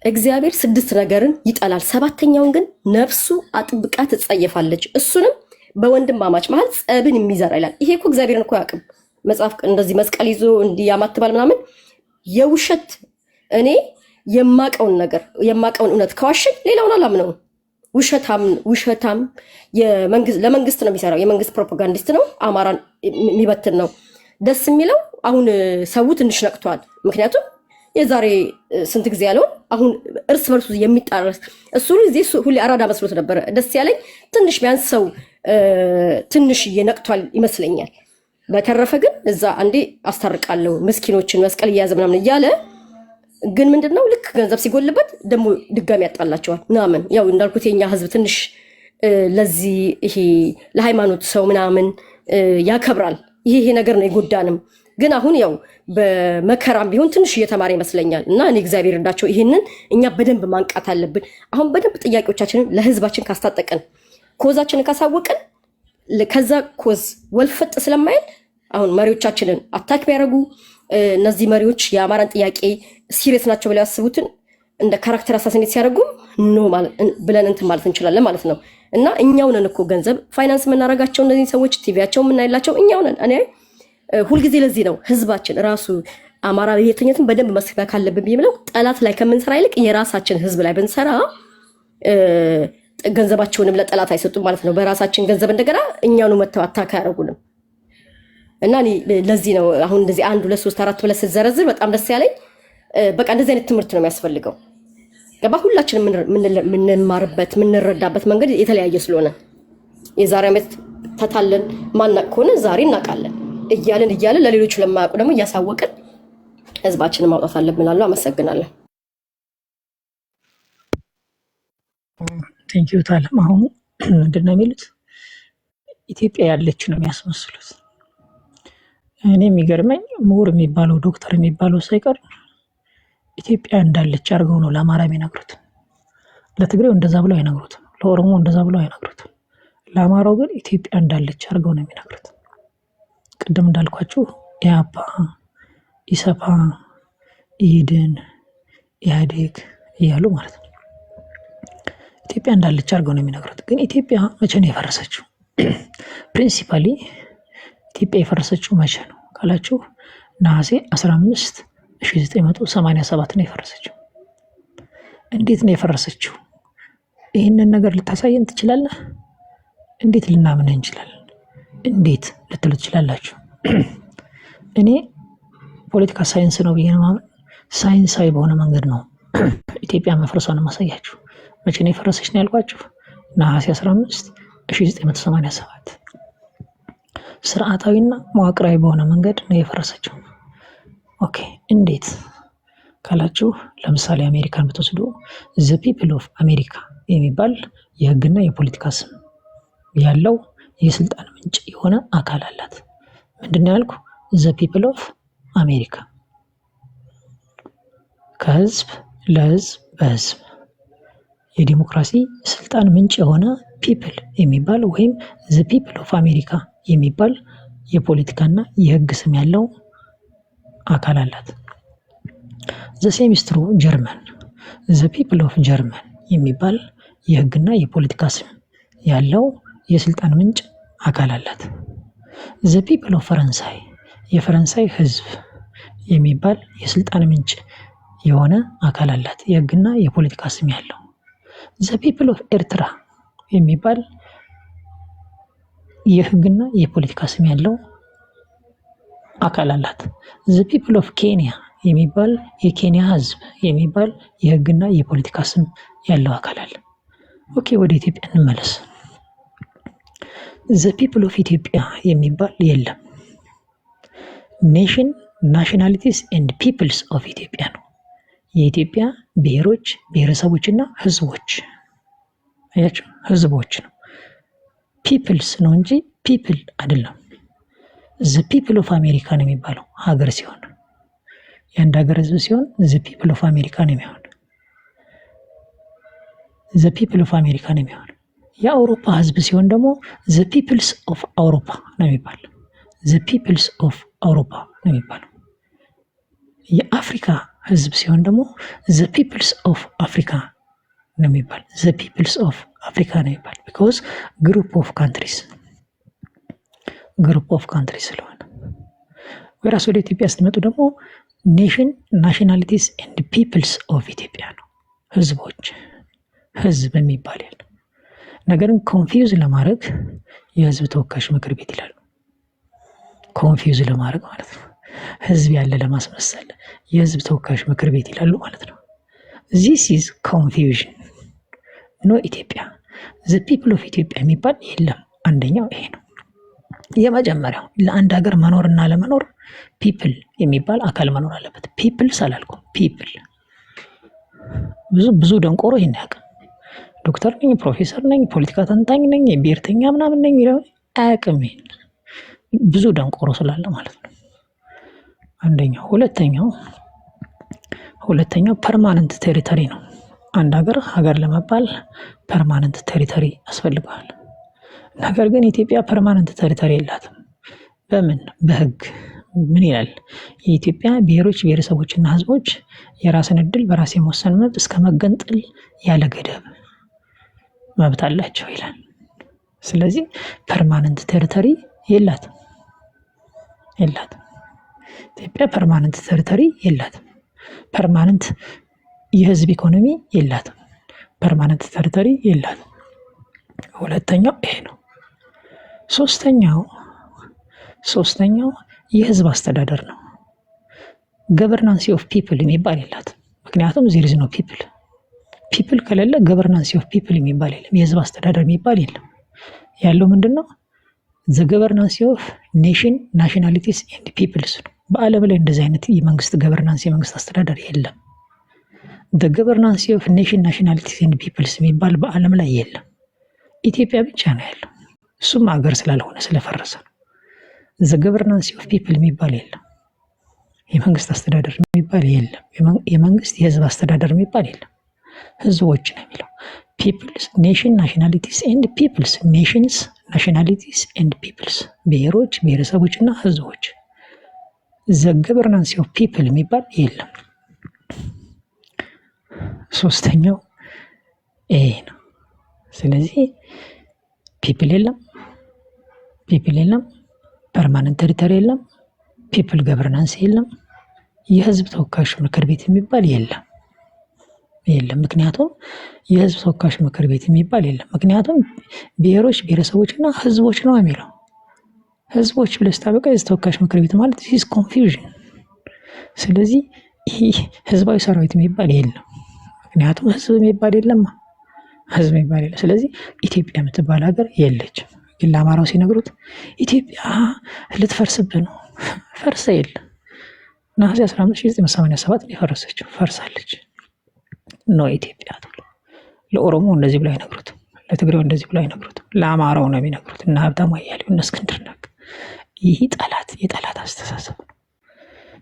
እግዚአብሔር 6 ነገርን ይጠላል 7ተኛውን ግን ነፍሱ አጥብቃ ትጸየፋለች፣ እሱንም በወንድማማች መሀል ጸብን የሚዘራ ይላል። ይሄ እኮ እግዚአብሔርን እኮ ያቅም መጽሐፍ እንደዚህ መስቀል ይዞ እንዲያማትባል ምናምን የውሸት እኔ የማቀውን ነገር የማቀውን እውነት ከዋሽን ሌላውን አላምነው። ውሸታም ለመንግስት ነው የሚሰራው፣ የመንግስት ፕሮፓጋንዲስት ነው፣ አማራን የሚበትን ነው። ደስ የሚለው አሁን ሰው ትንሽ ነቅቷል። ምክንያቱም የዛሬ ስንት ጊዜ ያለውን አሁን እርስ በርሱ የሚጣረስ እሱ ሁሌ አራዳ መስሎት ነበረ። ደስ ያለኝ ትንሽ ቢያንስ ሰው ትንሽ እየነቅቷል ይመስለኛል። በተረፈ ግን እዛ አንዴ አስታርቃለሁ ምስኪኖችን መስቀል እያያዘ ምናምን እያለ ግን ምንድነው ልክ ገንዘብ ሲጎልበት ደግሞ ድጋሚ ያጣላቸዋል ምናምን። ያው እንዳልኩት የኛ ህዝብ ትንሽ ለዚህ ይሄ ለሃይማኖት ሰው ምናምን ያከብራል። ይሄ ነገር ነው የጎዳንም። ግን አሁን ያው በመከራም ቢሆን ትንሽ እየተማረ ይመስለኛል እና እኔ እግዚአብሔር እንዳቸው ይሄንን እኛ በደንብ ማንቃት አለብን። አሁን በደንብ ጥያቄዎቻችንን ለህዝባችን ካስታጠቀን ኮዛችንን ካሳወቀን ከዛ ኮዝ ወልፈጥ ስለማይል አሁን መሪዎቻችንን አታክ ቢያደርጉ እነዚህ መሪዎች የአማራን ጥያቄ ሲሪየስ ናቸው ብለው ያስቡትን እንደ ካራክተር አሳሲኔት ሲያደርጉም ኖ ብለን እንትን ማለት እንችላለን ማለት ነው። እና እኛው ነን እኮ ገንዘብ ፋይናንስ የምናደርጋቸው እነዚህ ሰዎች ቲቪያቸው የምናይላቸው እኛው ነን። እኔ ሁልጊዜ ለዚህ ነው ህዝባችን ራሱ አማራ ብሔርተኝነትን በደንብ መስበክ አለብን ብዬ የምለው። ጠላት ላይ ከምንሰራ ይልቅ የራሳችን ህዝብ ላይ ብንሰራ ገንዘባቸውንም ለጠላት አይሰጡም ማለት ነው። በራሳችን ገንዘብ እንደገና እኛኑ መተው አታካ ያደርጉንም። እና ለዚህ ነው አሁን እንደዚህ 1 2 3 4 ብለህ ስትዘረዝር በጣም ደስ ያለኝ። በቃ እንደዚህ አይነት ትምህርት ነው የሚያስፈልገው። ገባ ሁላችንም የምንማርበት የምንረዳበት መንገድ የተለያየ ስለሆነ የዛሬ ዓመት ተታለን ማናቅ ከሆነ ዛሬ እናውቃለን እያለን ለሌሎቹ ለማያውቁ ደግሞ እያሳወቅን ህዝባችንን ማውጣት አለብን። አመሰግናለሁ። ቴንኪዩ ታለም። አሁን ምንድን ነው የሚሉት ኢትዮጵያ ያለች ነው የሚያስመስሉት። እኔ የሚገርመኝ ምሁር የሚባለው ዶክተር የሚባለው ሳይቀር ኢትዮጵያ እንዳለች አድርገው ነው ለአማራ የሚነግሩት። ለትግሬው እንደዛ ብለው አይነግሩትም፣ ለኦሮሞ እንደዛ ብለው አይነግሩትም። ለአማራው ግን ኢትዮጵያ እንዳለች አድርገው ነው የሚነግሩት። ቅድም እንዳልኳችሁ ኢያፓ፣ ኢሰፓ፣ ኢህዴን፣ ኢህአዴግ እያሉ ማለት ነው ኢትዮጵያ እንዳለች አድርገው ነው የሚነግሩት። ግን ኢትዮጵያ መቼ ነው የፈረሰችው? ፕሪንሲፓሊ ኢትዮጵያ የፈረሰችው መቼ ነው ካላችሁ ነሐሴ 15 1987 ነው የፈረሰችው። እንዴት ነው የፈረሰችው? ይህንን ነገር ልታሳየን ትችላለህ? እንዴት ልናምን እንችላለን? እንዴት ልትሉ ትችላላችሁ? እኔ ፖለቲካ ሳይንስ ነው ብዬ ነው ማመን። ሳይንሳዊ በሆነ መንገድ ነው ኢትዮጵያ መፍረሷን ማሳያችሁ። መቼ ነው የፈረሰች ነው ያልኳችሁ? ነሐሴ 15 1987 ስርዓታዊና መዋቅራዊ በሆነ መንገድ ነው የፈረሰችው። ኦኬ እንዴት ካላችሁ ለምሳሌ አሜሪካን ብትወስዱ ዘ ፒፕል ኦፍ አሜሪካ የሚባል የህግና የፖለቲካ ስም ያለው የስልጣን ምንጭ የሆነ አካል አላት። ምንድን ነው ያልኩ? ዘ ፒፕል ኦፍ አሜሪካ ከህዝብ ለህዝብ በህዝብ የዲሞክራሲ ስልጣን ምንጭ የሆነ ፒፕል የሚባል ወይም ዘ ፒፕል ኦፍ አሜሪካ የሚባል የፖለቲካና የህግ ስም ያለው አካል አላት። ዘ ሴም ኢዝ ትሩ ጀርመን ዘ ፒፕል ኦፍ ጀርመን የሚባል የህግና የፖለቲካ ስም ያለው የስልጣን ምንጭ አካል አላት። ዘ ፒፕል ኦፍ ፈረንሳይ የፈረንሳይ ህዝብ የሚባል የስልጣን ምንጭ የሆነ አካል አላት፣ የህግና የፖለቲካ ስም ያለው። ዘ ፒፕል ኦፍ ኤርትራ የሚባል የህግና የፖለቲካ ስም ያለው አካል አላት። ዘ ፒፕል ኦፍ ኬንያ የሚባል የኬንያ ህዝብ የሚባል የህግና የፖለቲካ ስም ያለው አካል አለ። ኦኬ ወደ ኢትዮጵያ እንመለስ። ዘ ፒፕል ኦፍ ኢትዮጵያ የሚባል የለም። ኔሽን ናሽናሊቲስ ኤንድ ፒፕልስ ኦፍ ኢትዮጵያ ነው። የኢትዮጵያ ብሔሮች ብሔረሰቦችና ህዝቦች። አያችሁ፣ ህዝቦች ነው። ፒፕልስ ነው እንጂ ፒፕል አይደለም። ዘ ፒፕል ኦፍ አሜሪካ ነው የሚባለው ሀገር ሲሆን፣ የአንድ ሀገር ህዝብ ሲሆን ዘ ፒፕል ኦፍ አሜሪካ ነው የሚሆን። ዘ ፒፕል ኦፍ አሜሪካ ነው የሚሆን። የአውሮፓ ህዝብ ሲሆን ደግሞ ዘ ፒፕልስ ኦፍ አውሮፓ ነው የሚባል። ዘ ፒፕልስ ኦፍ አውሮፓ ነው የሚባለው። የአፍሪካ ህዝብ ሲሆን ደግሞ ዘ ፒፕልስ ኦፍ አፍሪካ ነው የሚባል። ዘ ፒፕልስ ኦፍ አፍሪካ ነው የሚባል ቢኮዝ ግሩፕ ኦፍ ካንትሪስ ስለሆነ። ወራስ ወደ ኢትዮጵያ ስትመጡ ደግሞ ኔሽን ናሽናሊቲስ ኤንድ ፒፕልስ ኦፍ ኢትዮጵያ ነው። ህዝቦች፣ ህዝብ የሚባል ያለ ነገርን ኮንፊውዝ ለማድረግ የህዝብ ተወካዮች ምክር ቤት ይላሉ። ኮንፊውዝ ለማድረግ ማለት ነው። ህዝብ ያለ ለማስመሰል የህዝብ ተወካዮች ምክር ቤት ይላሉ ማለት ነው። ዚስ ኢዝ ኮንፊውዥን ኖ ኢትዮጵያ። ዘ ፒፕል ኦፍ ኢትዮጵያ የሚባል የለም። አንደኛው ይሄ ነው። የመጀመሪያው ለአንድ ሀገር መኖርና ለመኖር ፒፕል የሚባል አካል መኖር አለበት። ፒፕልስ አላልኩም፣ ፒፕል። ብዙ ደንቆሮ ይሄን ያውቃል። ዶክተር ነኝ፣ ፕሮፌሰር ነኝ፣ ፖለቲካ ተንታኝ ነኝ፣ ብሔርተኛ ምናምን ነኝ ይለው አያውቅም። ብዙ ደንቆሮ ስላለ ማለት ነው። አንደኛው። ሁለተኛው ፐርማነንት ቴሪተሪ ነው። አንድ ሀገር ለመባል ፐርማነንት ቴሪተሪ ያስፈልገዋል። ነገር ግን ኢትዮጵያ ፐርማነንት ቴሪተሪ የላትም። በምን? በህግ ምን ይላል? የኢትዮጵያ ብሔሮች ብሔረሰቦችና ህዝቦች የራስን እድል በራስ የመወሰን መብት እስከ መገንጠል ያለ ገደብ መብት አላቸው ይላል። ስለዚህ ፐርማነንት ቴሪተሪ የላትም። ኢትዮጵያ ፐርማነንት ቴሪተሪ የላትም። ፐርማነንት የህዝብ ኢኮኖሚ የላትም። ፐርማነንት ቴሪተሪ የላትም። ሁለተኛው ይሄ ነው። ሶስተኛው የህዝብ አስተዳደር ነው። ገቨርናንሲ ኦፍ ፒፕል የሚባል የላትም። ምክንያቱም ዜር ኢዝ ኖ ፒፕል ከሌለ ገቨርናንሲ ኦፍ ፒፕል የሚባል የለም። የህዝብ አስተዳደር የሚባል የለም። ያለው ምንድን ነው? ዘ ገቨርናንሲ ኦፍ ኔሽን ናሽናሊቲስ ኤንድ ፒፕልስ ነው። በዓለም ላይ እንደዚህ አይነት የመንግስት ገቨርናንስ የመንግስት አስተዳደር የለም። ዘ ገቨርናንሲ ኦፍ ኔሽን ናሽናሊቲስ ኤንድ ፒፕልስ የሚባል በዓለም ላይ የለም። ኢትዮጵያ ብቻ ነው ያለው። እሱም ሀገር ስላልሆነ ስለፈረሰ ነው። ዘ ገቨርናንሲ ኦፍ ፒፕል የሚባል የለም። የመንግስት አስተዳደር የሚባል የለም። የመንግስት የህዝብ አስተዳደር የሚባል የለም። ህዝቦች ነው የሚለው። ፒፕልስ ኔሽን ናሽናሊቲስ ኤንድ ፒፕልስ፣ ኔሽንስ ናሽናሊቲስ ኤንድ ፒፕልስ፣ ብሔሮች ብሔረሰቦች እና ህዝቦች። ዘ ገቨርናንሲ ኦፍ ፒፕል የሚባል የለም። ሶስተኛው ይሄ ነው። ስለዚህ ፒፕል የለም። ፐርማነንት ቴሪተሪ የለም፣ ፒፕል ገቨርናንስ የለም፣ የህዝብ ተወካዮች ምክር ቤት የሚባል የለም። ምክንያቱም የህዝብ ተወካዮች ምክር ቤት የሚባል የለም። ምክንያቱም ብሔሮች ብሔረሰቦችና ህዝቦች ነው የሚለው። ህዝቦች ብለህ ስታበቃ የህዝብ ተወካዮች ምክር ቤት ማለት ዚስ ኮንፊውዥን። ስለዚህ ይህ ህዝባዊ ሰራዊት የሚባል የለም። ምክንያቱም ህዝብ የሚባል የለም፣ ህዝብ የሚባል የለም። ስለዚህ ኢትዮጵያ የምትባል ሀገር የለችም። ግን ለአማራው ሲነግሩት ኢትዮጵያ ልትፈርስብህ ነው፣ ፈርሳ የለም። ነሐሴ 15 1987 የፈረሰችው ፈርሳለች ነው ኢትዮጵያ ተብሎ። ለኦሮሞ እንደዚህ ብሎ አይነግሩትም፣ ለትግሬው እንደዚህ ብሎ አይነግሩትም፣ ለአማራው ነው የሚነግሩት። እና ሀብታሙ አያሌው እነ እስክንድር ነጋ። ይህ የጠላት አስተሳሰብ።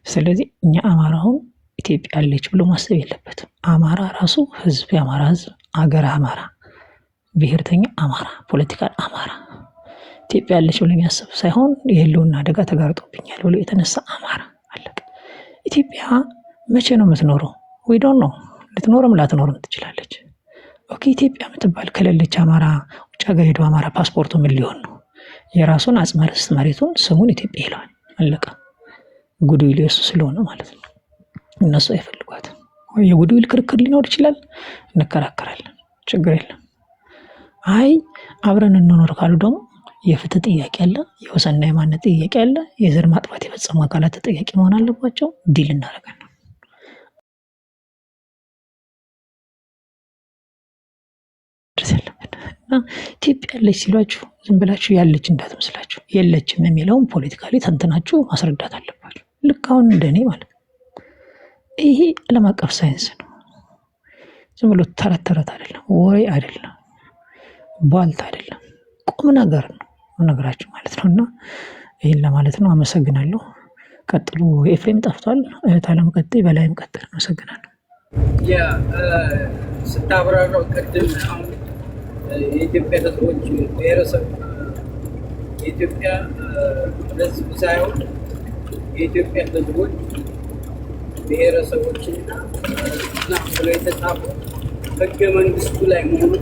ስለዚህ እኛ አማራውን ኢትዮጵያ አለች ብሎ ማሰብ የለበትም። አማራ ራሱ ህዝብ፣ የአማራ ህዝብ፣ አገር አማራ፣ ብሔርተኛ አማራ፣ ፖለቲካል አማራ፣ ኢትዮጵያ አለች ብሎ የሚያስብ ሳይሆን የህልውና አደጋ ተጋርጦብኛል ብሎ የተነሳ አማራ አለቀ። ኢትዮጵያ መቼ ነው የምትኖረው? ዊ ዶንት ኖ። ልትኖርም ላትኖርም ትችላለች። ኦኬ ኢትዮጵያ የምትባል ከሌለች አማራ ውጭ ሀገር ሄዶ አማራ ፓስፖርቱ ምን ሊሆን ነው? የራሱን አጽመ ርስት መሬቱን ስሙን ኢትዮጵያ ይለዋል። አለቀ። ጉድዊል የሱ ስለሆነ ማለት ነው። እነሱ አይፈልጓትም። የጉድዊል ክርክር ሊኖር ይችላል፣ እንከራከራለን፣ ችግር የለም። አይ አብረን እንኖር ካሉ ደግሞ የፍትህ ጥያቄ አለ፣ የወሰንና የማንነት ጥያቄ አለ። የዘር ማጥፋት የፈጸሙ አካላት ተጠያቂ መሆን አለባቸው። ዲል እናደርጋለን። ኢትዮጵያ ያለች ሲሏችሁ ዝም ብላችሁ ያለች እንዳትመስላችሁ። የለችም የሚለውን ፖለቲካሊ ተንትናችሁ ማስረዳት አለባችሁ። ልክ አሁን እንደኔ ማለት ነው። ይሄ ዓለም አቀፍ ሳይንስ ነው። ዝም ብሎ ተረት ተረት አይደለም፣ ወሬ አይደለም፣ ቧልት አይደለም፣ ቁም ነገር ነው ነገራችሁ ማለት ነው። እና ይህን ለማለት ነው። አመሰግናለሁ። ቀጥሉ። ኤፍሬም ጠፍቷል። እህት አለም ቀጥይ፣ በላይም ቀጥል። አመሰግናለሁ። ስታብራራው ቅድም የኢትዮጵያ ህዝቦች ብሔረሰብ የኢትዮጵያ ህዝብ ሳይሆን የኢትዮጵያ ህዝቦች ብሔረሰቦችና ብሎ የተጻፉ ህገ መንግስቱ ላይ መሆኑን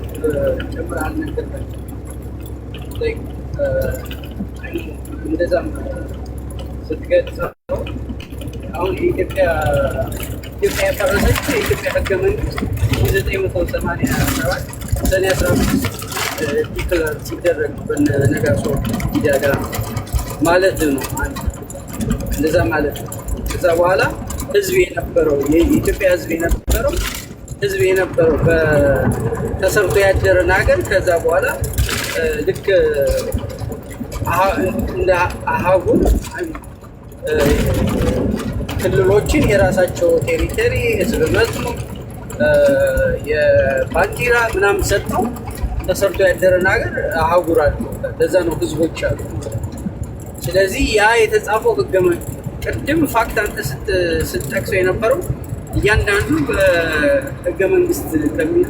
ጭምር አልነገርም። እንደዛም ስትገልጸው አሁን የኢትዮጵያ ያፈረሰችው የኢትዮጵያ ህገ መንግስት 1987 ሰኔ 15 ዲክላር ሲደረግ በነጋሶ ጊዳጋ ማለት ነው። እንደዛ ማለት ነው። ከዛ በኋላ ህዝብ የነበረው የኢትዮጵያ ህዝብ የነበረው ተሰርቶ ያደረን ሀገር ከዛ በኋላ ልክ እንደ አህጉር ክልሎችን የራሳቸው ቴሪቶሪ፣ ህዝብ መዝሙር፣ የባንዲራ ምናምን ሰጥተው ተሰርቶ ያደረን ሀገር አህጉር አለ። ለዛ ነው ህዝቦች አሉ። ስለዚህ ያ የተጻፈው ህገ መንግስት ቅድም ፋክት አንተ ስትጠቅሰው የነበረው እያንዳንዱ በህገ መንግስት ከሚል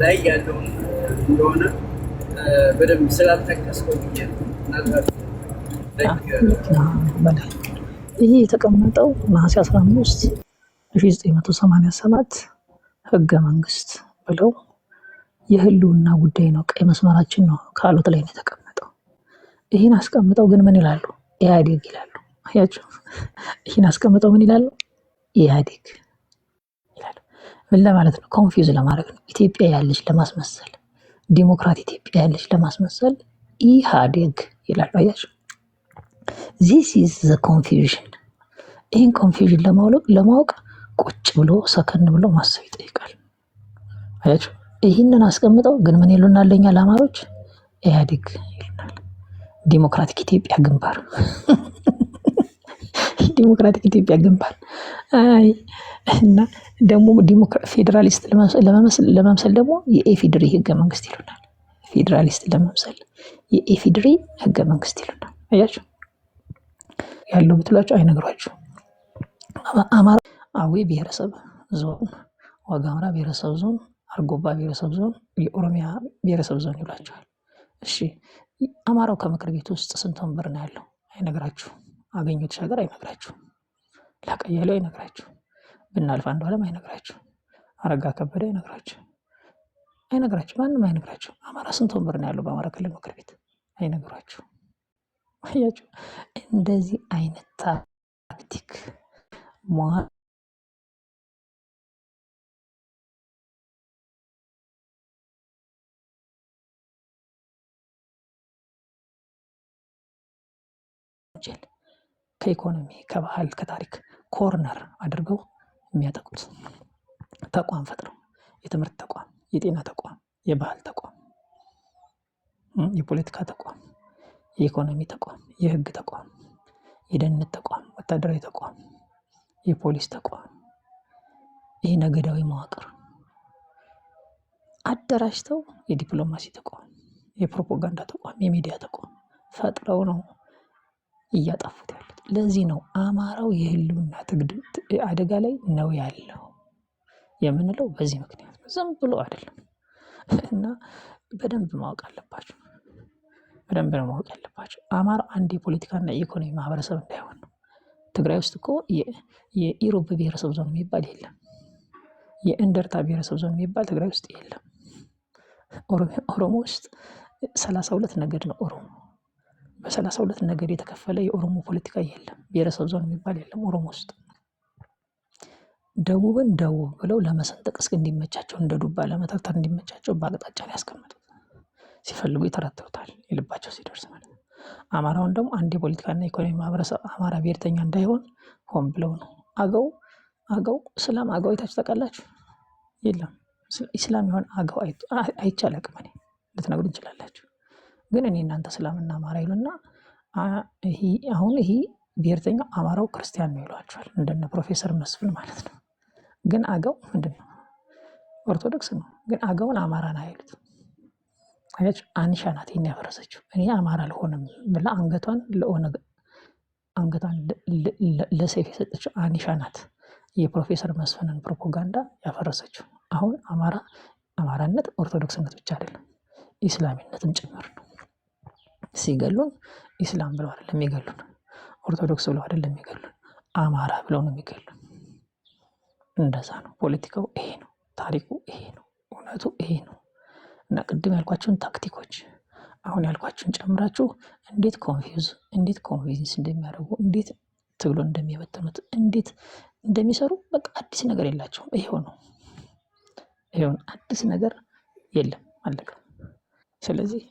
ላይ ያለውን እንደሆነ በደንብ ስላልጠቀስከው ይሄ የተቀመጠው ነሐሴ 15 1987 ህገ መንግስት ብለው የህልውና ጉዳይ ነው፣ ቀይ መስመራችን ነው ካሉት ላይ ነው የተቀመጠው። ይህን አስቀምጠው ግን ምን ይላሉ? ኢህአዴግ ይላሉ። አያችሁ፣ ይህን አስቀምጠው ምን ይላሉ? ኢህአዴግ ይላሉ። ምን ለማለት ነው? ኮንፊውዝ ለማድረግ ነው። ኢትዮጵያ ያለች ለማስመሰል፣ ዲሞክራት ኢትዮጵያ ያለች ለማስመሰል ኢህአዴግ ይላሉ። አያችሁ፣ ዚስ ኢዝ ዘ ኮንፊውዥን። ይህን ኮንፊውዥን ለማወቅ ቁጭ ብሎ ሰከን ብሎ ማሰብ ይጠይቃል። አያችሁ፣ ይህንን አስቀምጠው ግን ምን ይሉናል? ለኛ ለአማሮች ኢህአዴግ ይሉናል። ዲሞክራቲክ ኢትዮጵያ ግንባር ዲሞክራቲክ ኢትዮጵያ ግንባር። አይ እና ደግሞ ፌዴራሊስት ለመምሰል ደግሞ የኢፌዴሪ ህገ መንግስት ይሉናል። ፌዴራሊስት ለመምሰል የኢፌዴሪ ህገ መንግስት ይሉናል። አያችሁ፣ ያለው ብትሏቸው አይነግሯችሁ። አማራ አዊ ብሔረሰብ ዞን፣ ዋግኽምራ ብሔረሰብ ዞን፣ አርጎባ ብሔረሰብ ዞን፣ የኦሮሚያ ብሔረሰብ ዞን ይሏቸዋል። እሺ፣ አማራው ከምክር ቤት ውስጥ ስንት ወንበር ነው ያለው? አይነግራችሁ። አገኘሁ ተሻገር አይነግራችሁ። ላቀያሌው አይነግራችሁ። ብናልፍ አንዱዓለም አይነግራችሁ። አረጋ ከበደ አይነግራችሁ። ማንም አይነግራችሁ። አማራ ስንት ወንበር ነው ያለው በአማራ ክልል ምክር ቤት? አይነግራችሁ። አያችሁ፣ እንደዚህ አይነት ታክቲክ ከኢኮኖሚ ከባህል ከታሪክ ኮርነር አድርገው የሚያጠቁት ተቋም ፈጥረው የትምህርት ተቋም፣ የጤና ተቋም፣ የባህል ተቋም፣ የፖለቲካ ተቋም፣ የኢኮኖሚ ተቋም፣ የህግ ተቋም፣ የደህንነት ተቋም፣ ወታደራዊ ተቋም፣ የፖሊስ ተቋም፣ ይህ ነገዳዊ መዋቅር አደራጅተው የዲፕሎማሲ ተቋም፣ የፕሮፓጋንዳ ተቋም፣ የሚዲያ ተቋም ፈጥረው ነው እያጠፉት ያሉት። ለዚህ ነው አማራው የህልውና አደጋ ላይ ነው ያለው የምንለው በዚህ ምክንያት ነው። ዝም ብሎ አይደለም። እና በደንብ ማወቅ አለባቸው። በደንብ ነው ማወቅ ያለባቸው። አማራ አንድ የፖለቲካና የኢኮኖሚ ማህበረሰብ እንዳይሆን ነው። ትግራይ ውስጥ እኮ የኢሮብ ብሔረሰብ ዞን የሚባል የለም። የእንደርታ ብሔረሰብ ዞን የሚባል ትግራይ ውስጥ የለም። ኦሮሞ ውስጥ 32 ነገድ ነው ኦሮሞ። በ32 ነገድ የተከፈለ የኦሮሞ ፖለቲካ የለም። ብሔረሰብ ዞን የሚባል የለም ኦሮሞ ውስጥ። ደቡብን ደቡብ ብለው ለመሰንጠቅ እስከ እንዲመቻቸው እንደ ዱባ ለመተርተር እንዲመቻቸው በአቅጣጫ ላይ ያስቀምጡት። ሲፈልጉ ይተረትሩታል የልባቸው ሲደርስ ማለት ነው። አማራውን ደግሞ አንድ የፖለቲካና ኢኮኖሚ ማህበረሰብ አማራ ብሔርተኛ እንዳይሆን ሆን ብለው ነው። አገው እስላም አገው አይታችሁ ታውቃላችሁ? የለም። ኢስላም የሆነ አገው አይቻል አቅም እኔ ልትነግሩ እንችላላችሁ። ግን እኔ እናንተ እስላምና አማራ ይሉና አሁን ይሄ ብሔርተኛው አማራው ክርስቲያን ነው ይሏቸዋል። እንደነ ፕሮፌሰር መስፍን ማለት ነው። ግን አገው ምንድን ነው? ኦርቶዶክስ ነው። ግን አገውን አማራን አይሉት። አያችሁ፣ አንሻ ናት ይሄን ያፈረሰችው። እኔ አማራ አልሆንም ብላ አንገቷን ለሰይፍ የሰጠችው አንሻ ናት። የፕሮፌሰር መስፍንን ፕሮፓጋንዳ ያፈረሰችው። አሁን አማራነት ኦርቶዶክስነት ብቻ አይደለም ኢስላሚነትም ጭምር ነው። ሲገሉን ኢስላም ብለው አይደለም የሚገሉን፣ ኦርቶዶክስ ብለው አይደለም የሚገሉን፣ አማራ ብለው ነው የሚገሉን። እንደዛ ነው። ፖለቲካው ይሄ ነው። ታሪኩ ይሄ ነው። እውነቱ ይሄ ነው። እና ቅድም ያልኳቸውን ታክቲኮች አሁን ያልኳቸውን ጨምራችሁ እንዴት ኮንቪንስ እንደሚያደርጉ፣ እንዴት ትግሎ እንደሚበትኑት፣ እንዴት እንደሚሰሩ በቃ አዲስ ነገር የላቸውም። ይሄው አዲስ ነገር የለም። አለቀ። ስለዚህ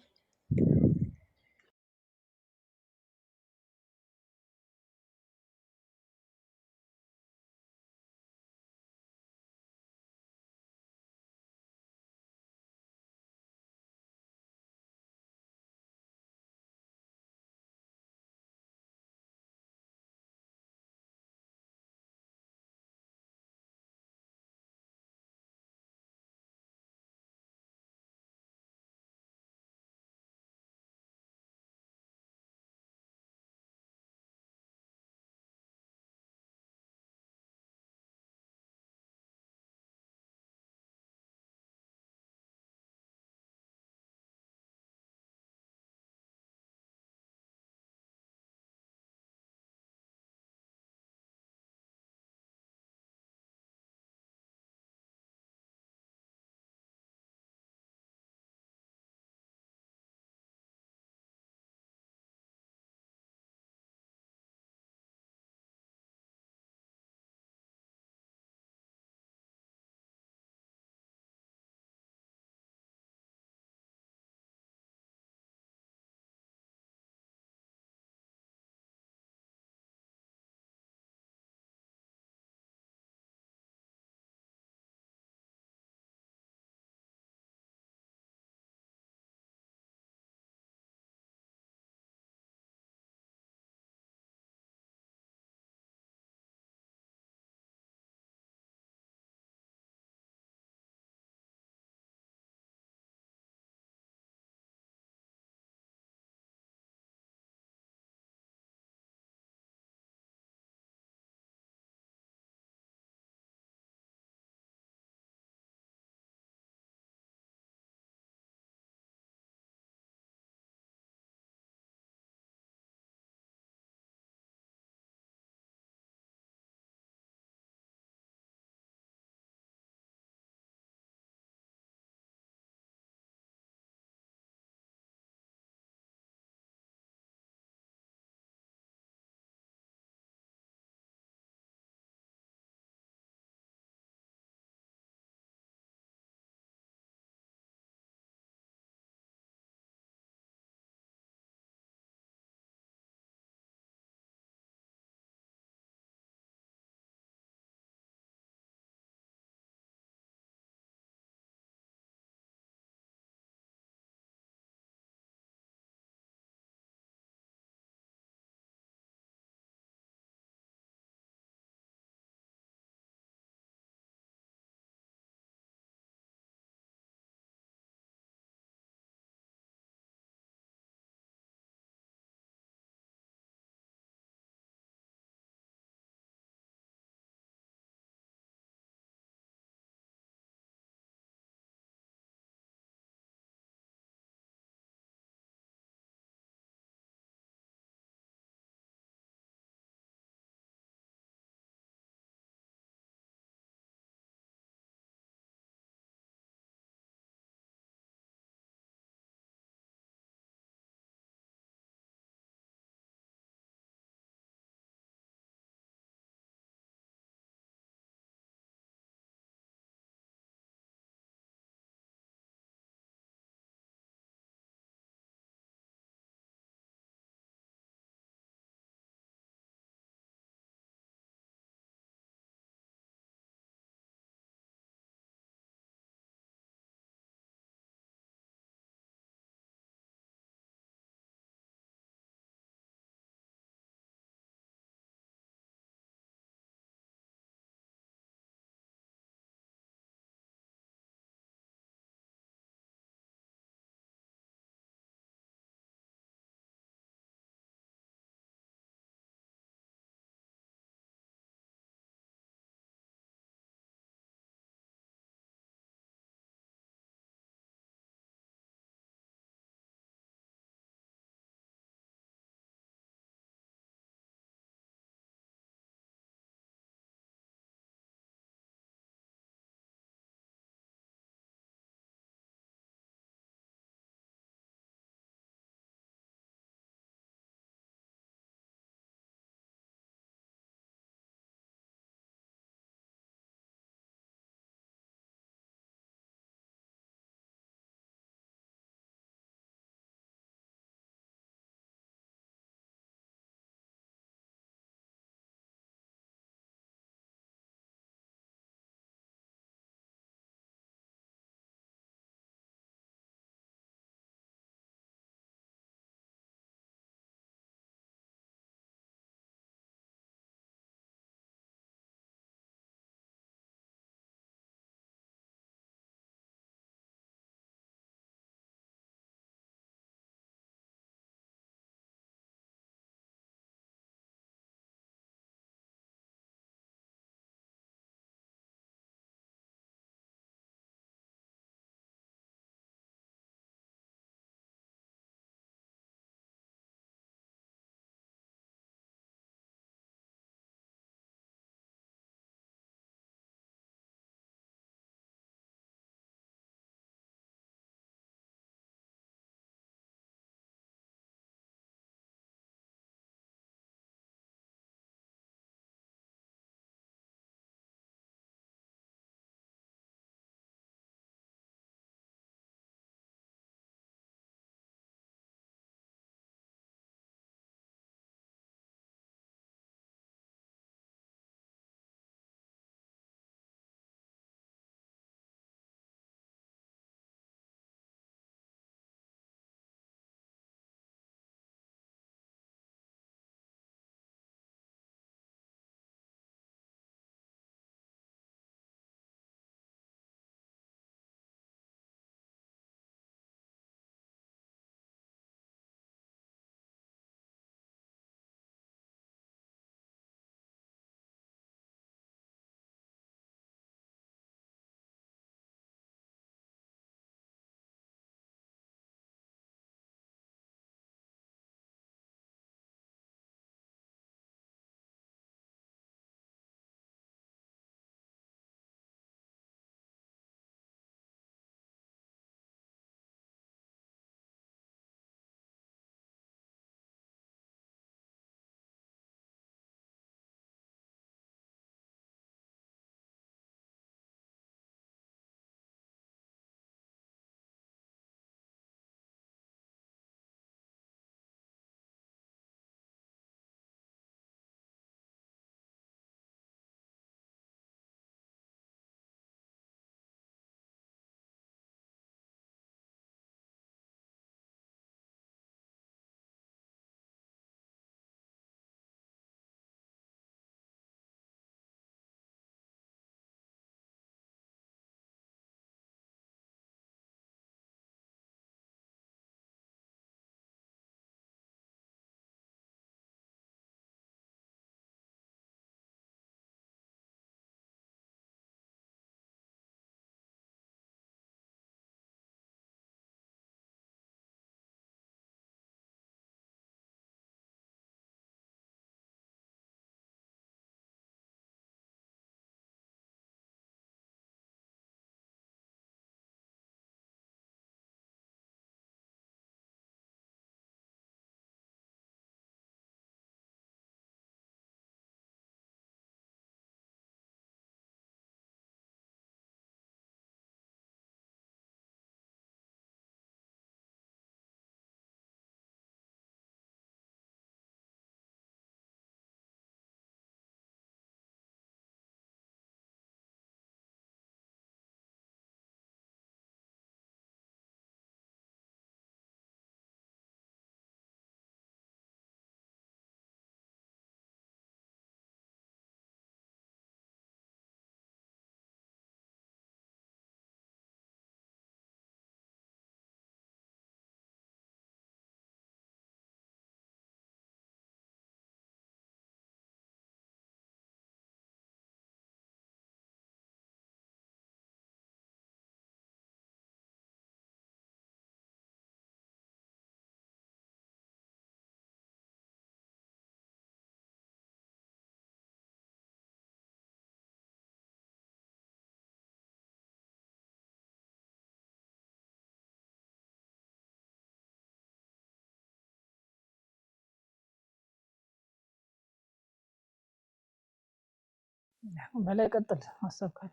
በላይ ቀጥል ሀሳብ ካለ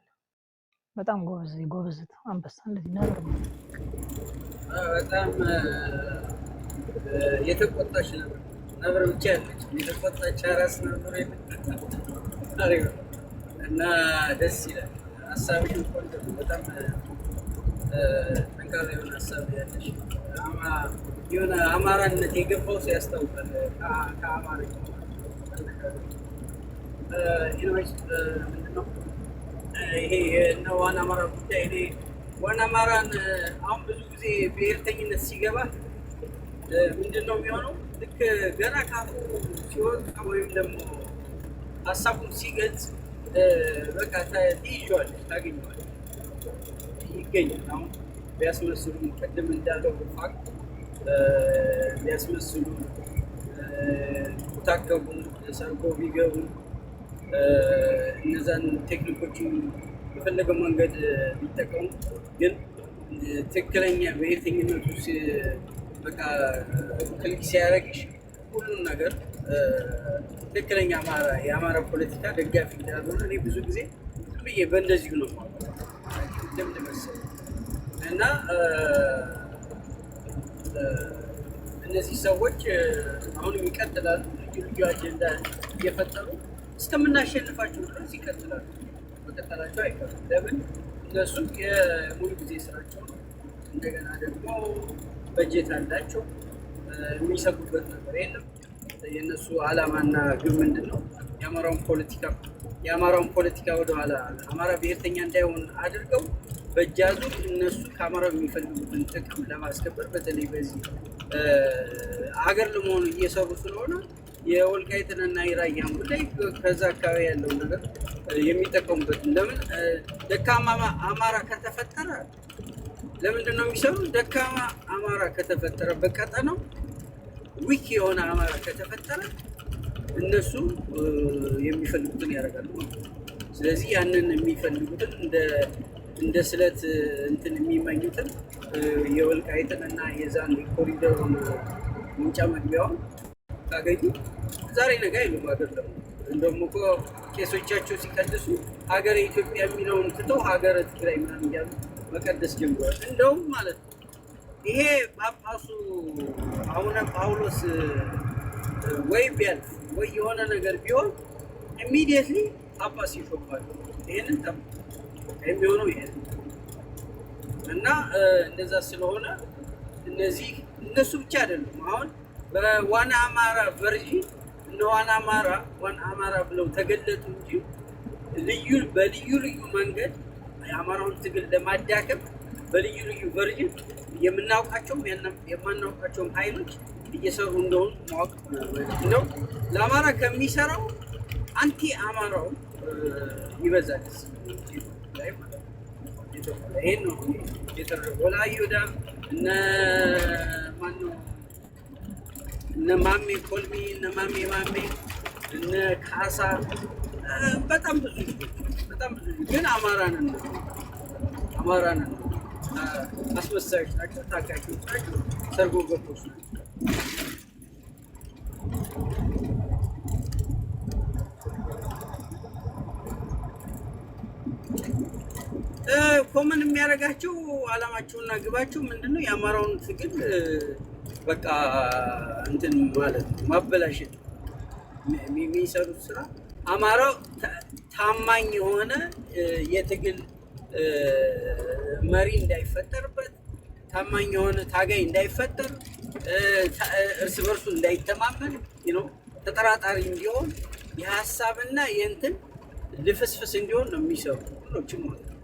በጣም ጎበዝ አንበሳ እንደዚህ ነበር ነው። በጣም የተቆጣች ነበር ብቻ ያለች የተቆጣች አራስ ነበር እና ደስ ይላል። ሀሳብሽን ቆንጆ በጣም ጠንካራ የሆነ ሀሳብ ያለሽ የሆነ አማራነት የገባው ሰው ያስታውቃል። ከአማርኛ ምንድነው ይሄ የእነ ዋና አማራ ጉዳይ? እኔ ዋና አማራን አሁን ብዙ ጊዜ ብሔርተኝነት ሲገባ ምንድን ነው የሚሆነው? ልክ ገና ካፉ ሲወጣ ወይም ደግሞ ሀሳቡን ሲገልጽ በቃ ትይዤዋለሽ፣ ታገኘዋለሽ፣ ይገኛል። አሁን ቢያስመስሉ ቅድም እንዳለው ፋክት ቢያስመስሉ ታከቡ ሰርጎ ቢገቡ እነዛን ቴክኒኮችን በፈለገው መንገድ ቢጠቀሙ ግን ትክክለኛ ብሔርተኝነቱ በቃ ክሊክ ሲያደርግሽ ሁሉም ነገር ትክክለኛ የአማራ ፖለቲካ ደጋፊ እንዳልሆነ እኔ ብዙ ጊዜ ብዬ በእንደዚሁ ነው ልምድ መሰለኝ እና እነዚህ ሰዎች አሁንም ይቀጥላሉ። ልዩ ልዩ አጀንዳ እየፈጠሩ እስከምናሸንፋቸው ድረስ ይቀጥላሉ። መቀጠላቸው አይቀርም። ለምን? እነሱ የሙሉ ጊዜ ስራቸው ነው። እንደገና ደግሞ በጀት አላቸው። የሚሰጉበት ነገር የለም። የእነሱ አላማና ግብ ምንድን ነው? የአማራውን ፖለቲካ ወደኋላ አማራ ብሔርተኛ እንዳይሆን አድርገው በእጃዙር እነሱ ከአማራ የሚፈልጉትን ጥቅም ለማስከበር በተለይ በዚህ ሀገር ለመሆኑ እየሰሩ ስለሆነ የወልቃይትንና የራያን ጉዳይ ከዛ አካባቢ ያለው ነገር የሚጠቀሙበት ለምን ደካማ አማራ ከተፈጠረ ለምንድን ነው የሚሰሩ? ደካማ አማራ ከተፈጠረ በቀጠናው ዊክ የሆነ አማራ ከተፈጠረ እነሱ የሚፈልጉትን ያደርጋሉ። ስለዚህ ያንን የሚፈልጉትን እንደ ስለት እንትን የሚመኙትን የወልቃይትን እና የዛን ኮሪደሩን ምንጫ መግቢያውን ካገኙ ዛሬ ነገ አይሉም። አይደለም እንደውም እኮ ቄሶቻቸው ሲቀድሱ ሀገረ ኢትዮጵያ የሚለውን ትተው ሀገረ ትግራይ ምናምን እያሉ መቀደስ ጀምሯል። እንደውም ማለት ነው ይሄ ጳጳሱ አቡነ ጳውሎስ ወይ ቢያልፍ ወይ የሆነ ነገር ቢሆን ኢሚዲየትሊ ጳጳስ ይሾማሉ። ይሄንን የሚሆነው ይሄ እና እንደዛ ስለሆነ እነሱ ብቻ አይደሉም። አሁን በዋና አማራ ቨርዥን እነ ዋና አማራ ብለው ተገለጡ እንጂ በልዩ ልዩ መንገድ የአማራውን ትግል ለማዳከም በልዩ ልዩ ቨርዥን የምናውቃቸውም የማናውቃቸውም ኃይሎች እየሰሩ እንደሆኑ ማወቅ ነው። ለአማራ ከሚሰራው አንቲ አማራው ይበዛል። ይሄን ነው የተደረገው። ወላይታ እነ ማሜ ኮልሚ እነ ማሜ እነ ካሳ በጣም ብዙ ግን አማራንን አስመሳዮች ናቸው፣ ታካቂዎች ናቸው፣ ሰርጎ ገቦች ናቸው። ኮመን የሚያደርጋቸው አላማቸውና ግባቸው ምንድነው? የአማራውን ትግል በቃ እንትን ማለት ነው፣ ማበላሸት። የሚሰሩት ስራ አማራው ታማኝ የሆነ የትግል መሪ እንዳይፈጠርበት፣ ታማኝ የሆነ ታጋይ እንዳይፈጠር፣ እርስ በርሱ እንዳይተማመን፣ ተጠራጣሪ እንዲሆን፣ የሀሳብና የእንትን ልፍስፍስ እንዲሆን ነው የሚሰሩ ሁሎችም ማለት ነው።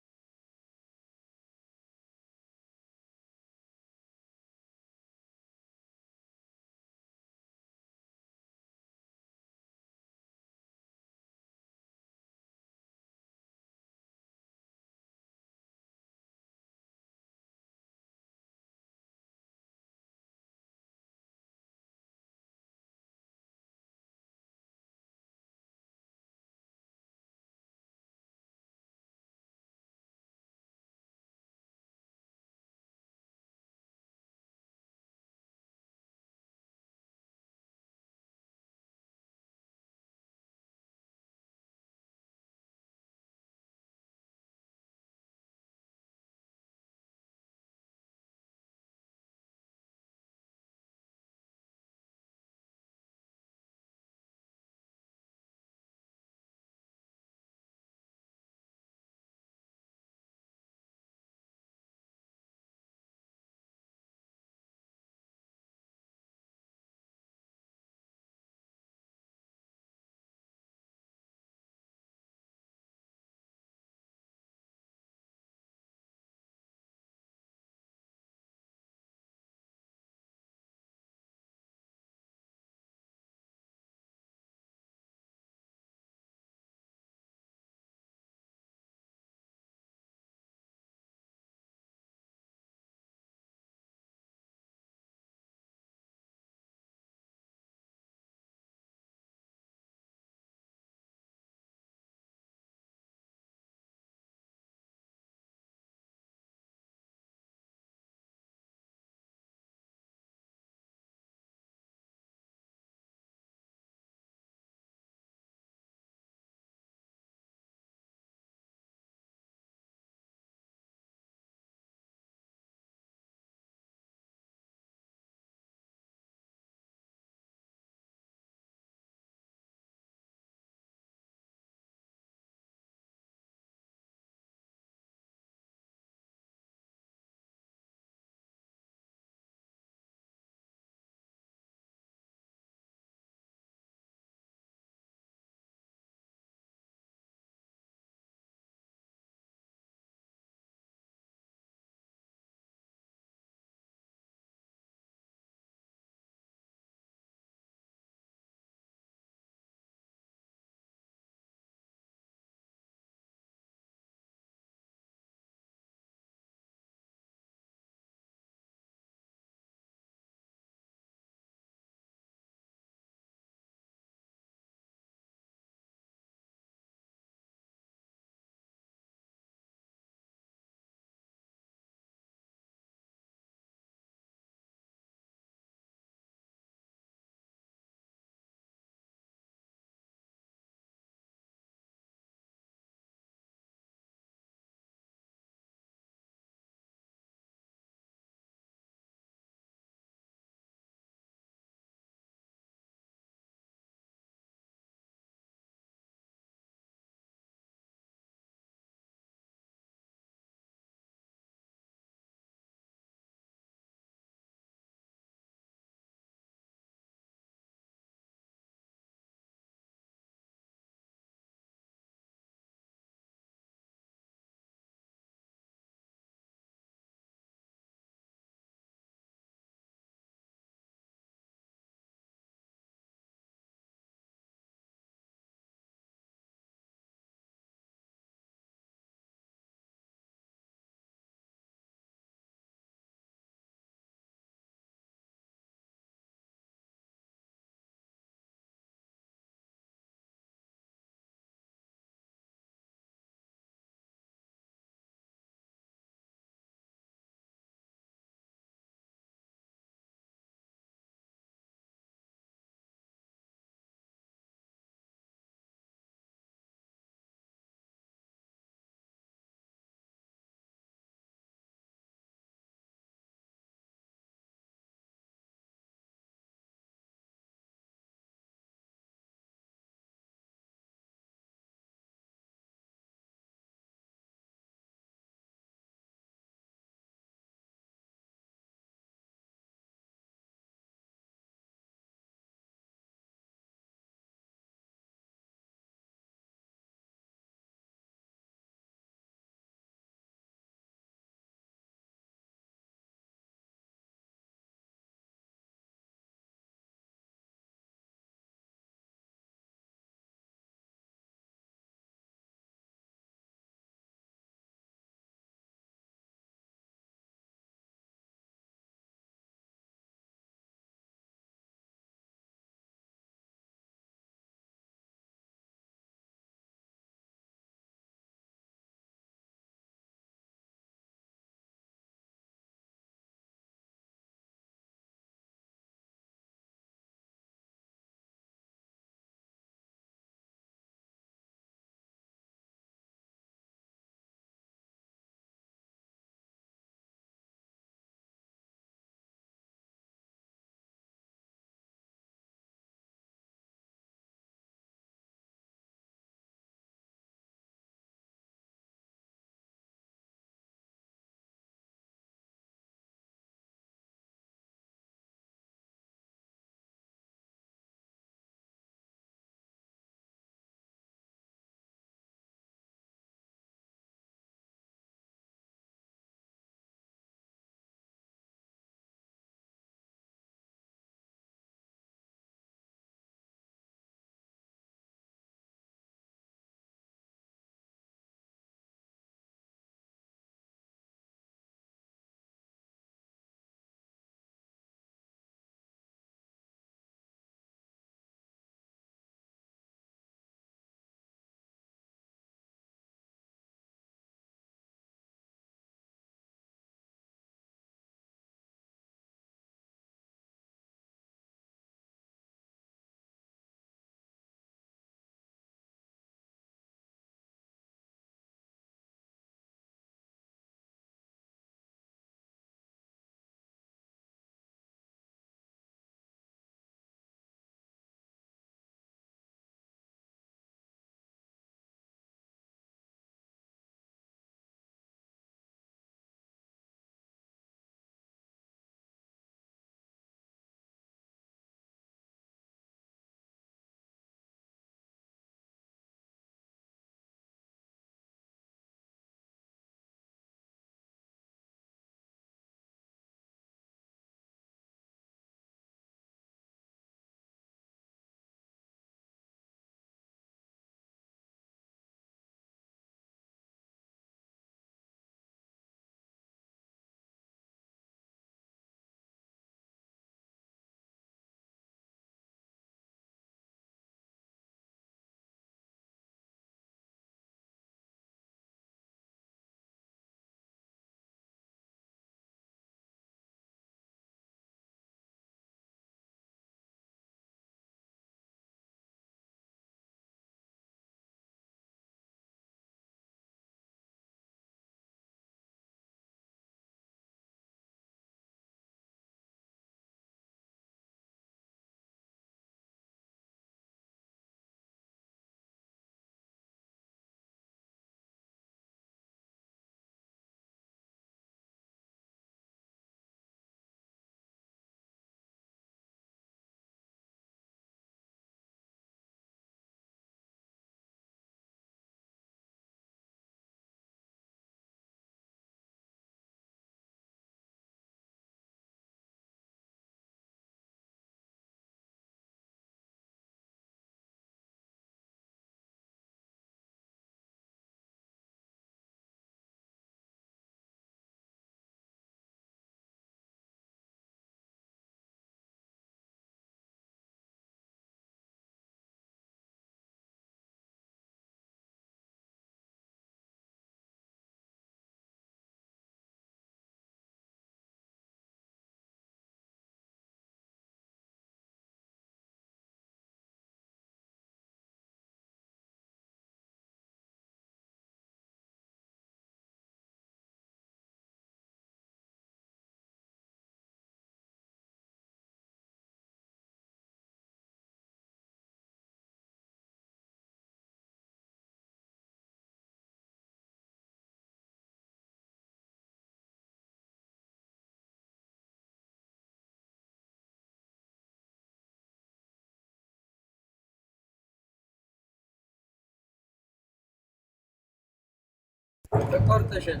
ተቆርጠሻል።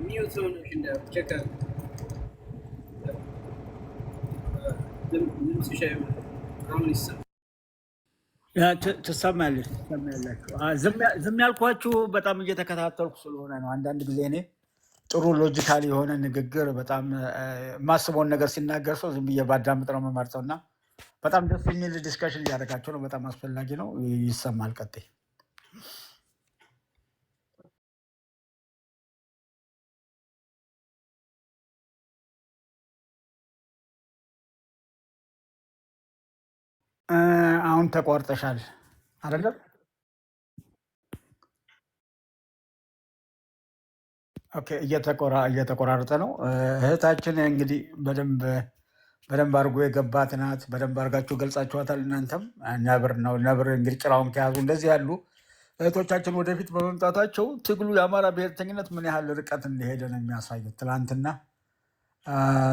ሚዩት ሆነሽ ቼክ ድምፅሽ አሁን ይሰማል። ትሰማያላችሁ። ዝም ያልኳችሁ በጣም እየተከታተልኩ ስለሆነ ነው። አንዳንድ ጊዜ እኔ ጥሩ ሎጂካል የሆነ ንግግር በጣም የማስበውን ነገር ሲናገር ሰው ዝም ብዬ ባዳምጥ ነው የምመርጠው እና በጣም ደስ የሚል ዲስከሽን እያደረጋቸው ነው። በጣም አስፈላጊ ነው። ይሰማል። ቀጥይ። አሁን ተቋርጠሻል አይደለም? ኦኬ፣ እየተቆራረጠ ነው። እህታችን እንግዲህ በደንብ አድርጎ የገባት ናት። በደንብ አድርጋችሁ ገልጻችኋታል። እናንተም ነብር ነው። ነብር እንግዲህ ጭራውን ከያዙ እንደዚህ ያሉ እህቶቻችን ወደፊት በመምጣታቸው ትግሉ የአማራ ብሔርተኝነት ምን ያህል ርቀት እንደሄደ ነው የሚያሳዩት። ትላንትና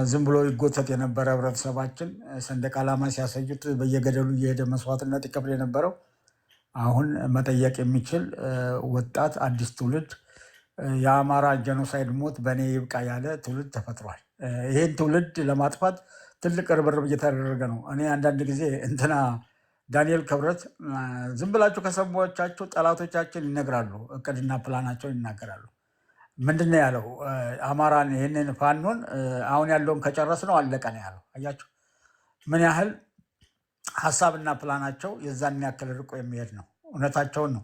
ዝም ብሎ ይጎተት የነበረ ህብረተሰባችን ሰንደቅ ዓላማ ሲያሳዩት በየገደሉ እየሄደ መስዋዕትነት ይከፍል የነበረው አሁን መጠየቅ የሚችል ወጣት አዲስ ትውልድ የአማራ ጀኖሳይድ ሞት በእኔ ይብቃ ያለ ትውልድ ተፈጥሯል። ይህን ትውልድ ለማጥፋት ትልቅ ርብርብ እየተደረገ ነው። እኔ አንዳንድ ጊዜ እንትና ዳንኤል ክብረት ዝም ብላችሁ ከሰማቻቸው ጠላቶቻችን ይነግራሉ፣ እቅድና ፕላናቸውን ይናገራሉ። ምንድን ነው ያለው? አማራን ይህንን ፋኖን አሁን ያለውን ከጨረስ ነው አለቀ ነው ያለው። አያችሁ ምን ያህል ሀሳብና ፕላናቸው የዛን ያክል ርቆ የሚሄድ ነው። እውነታቸውን ነው።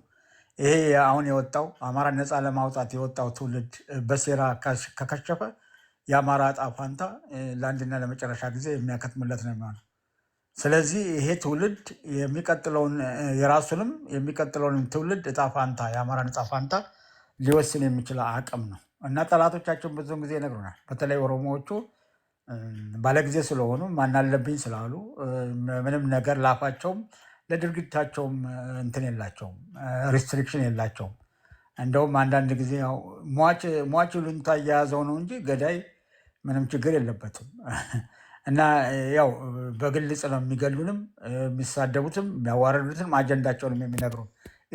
ይሄ አሁን የወጣው አማራን ነፃ ለማውጣት የወጣው ትውልድ በሴራ ከከሸፈ የአማራ ዕጣ ፈንታ ለአንድና ለመጨረሻ ጊዜ የሚያከትምለት ነው የሚሆነው። ስለዚህ ይሄ ትውልድ የሚቀጥለውን የራሱንም የሚቀጥለውን ትውልድ ዕጣ ፈንታ የአማራን ዕጣ ፈንታ ሊወስን የሚችል አቅም ነው እና ጠላቶቻቸውን ብዙውን ጊዜ ይነግሩናል። በተለይ ኦሮሞዎቹ ባለጊዜ ስለሆኑ ማናለብኝ ስላሉ ምንም ነገር ላፋቸውም ለድርጊታቸውም እንትን የላቸውም፣ ሪስትሪክሽን የላቸውም። እንደውም አንዳንድ ጊዜ ያው ሟች ሉንታ እየያዘው ነው እንጂ ገዳይ ምንም ችግር የለበትም እና ያው በግልጽ ነው የሚገሉንም የሚሳደቡትም የሚያዋረዱትም አጀንዳቸውንም የሚነግሩ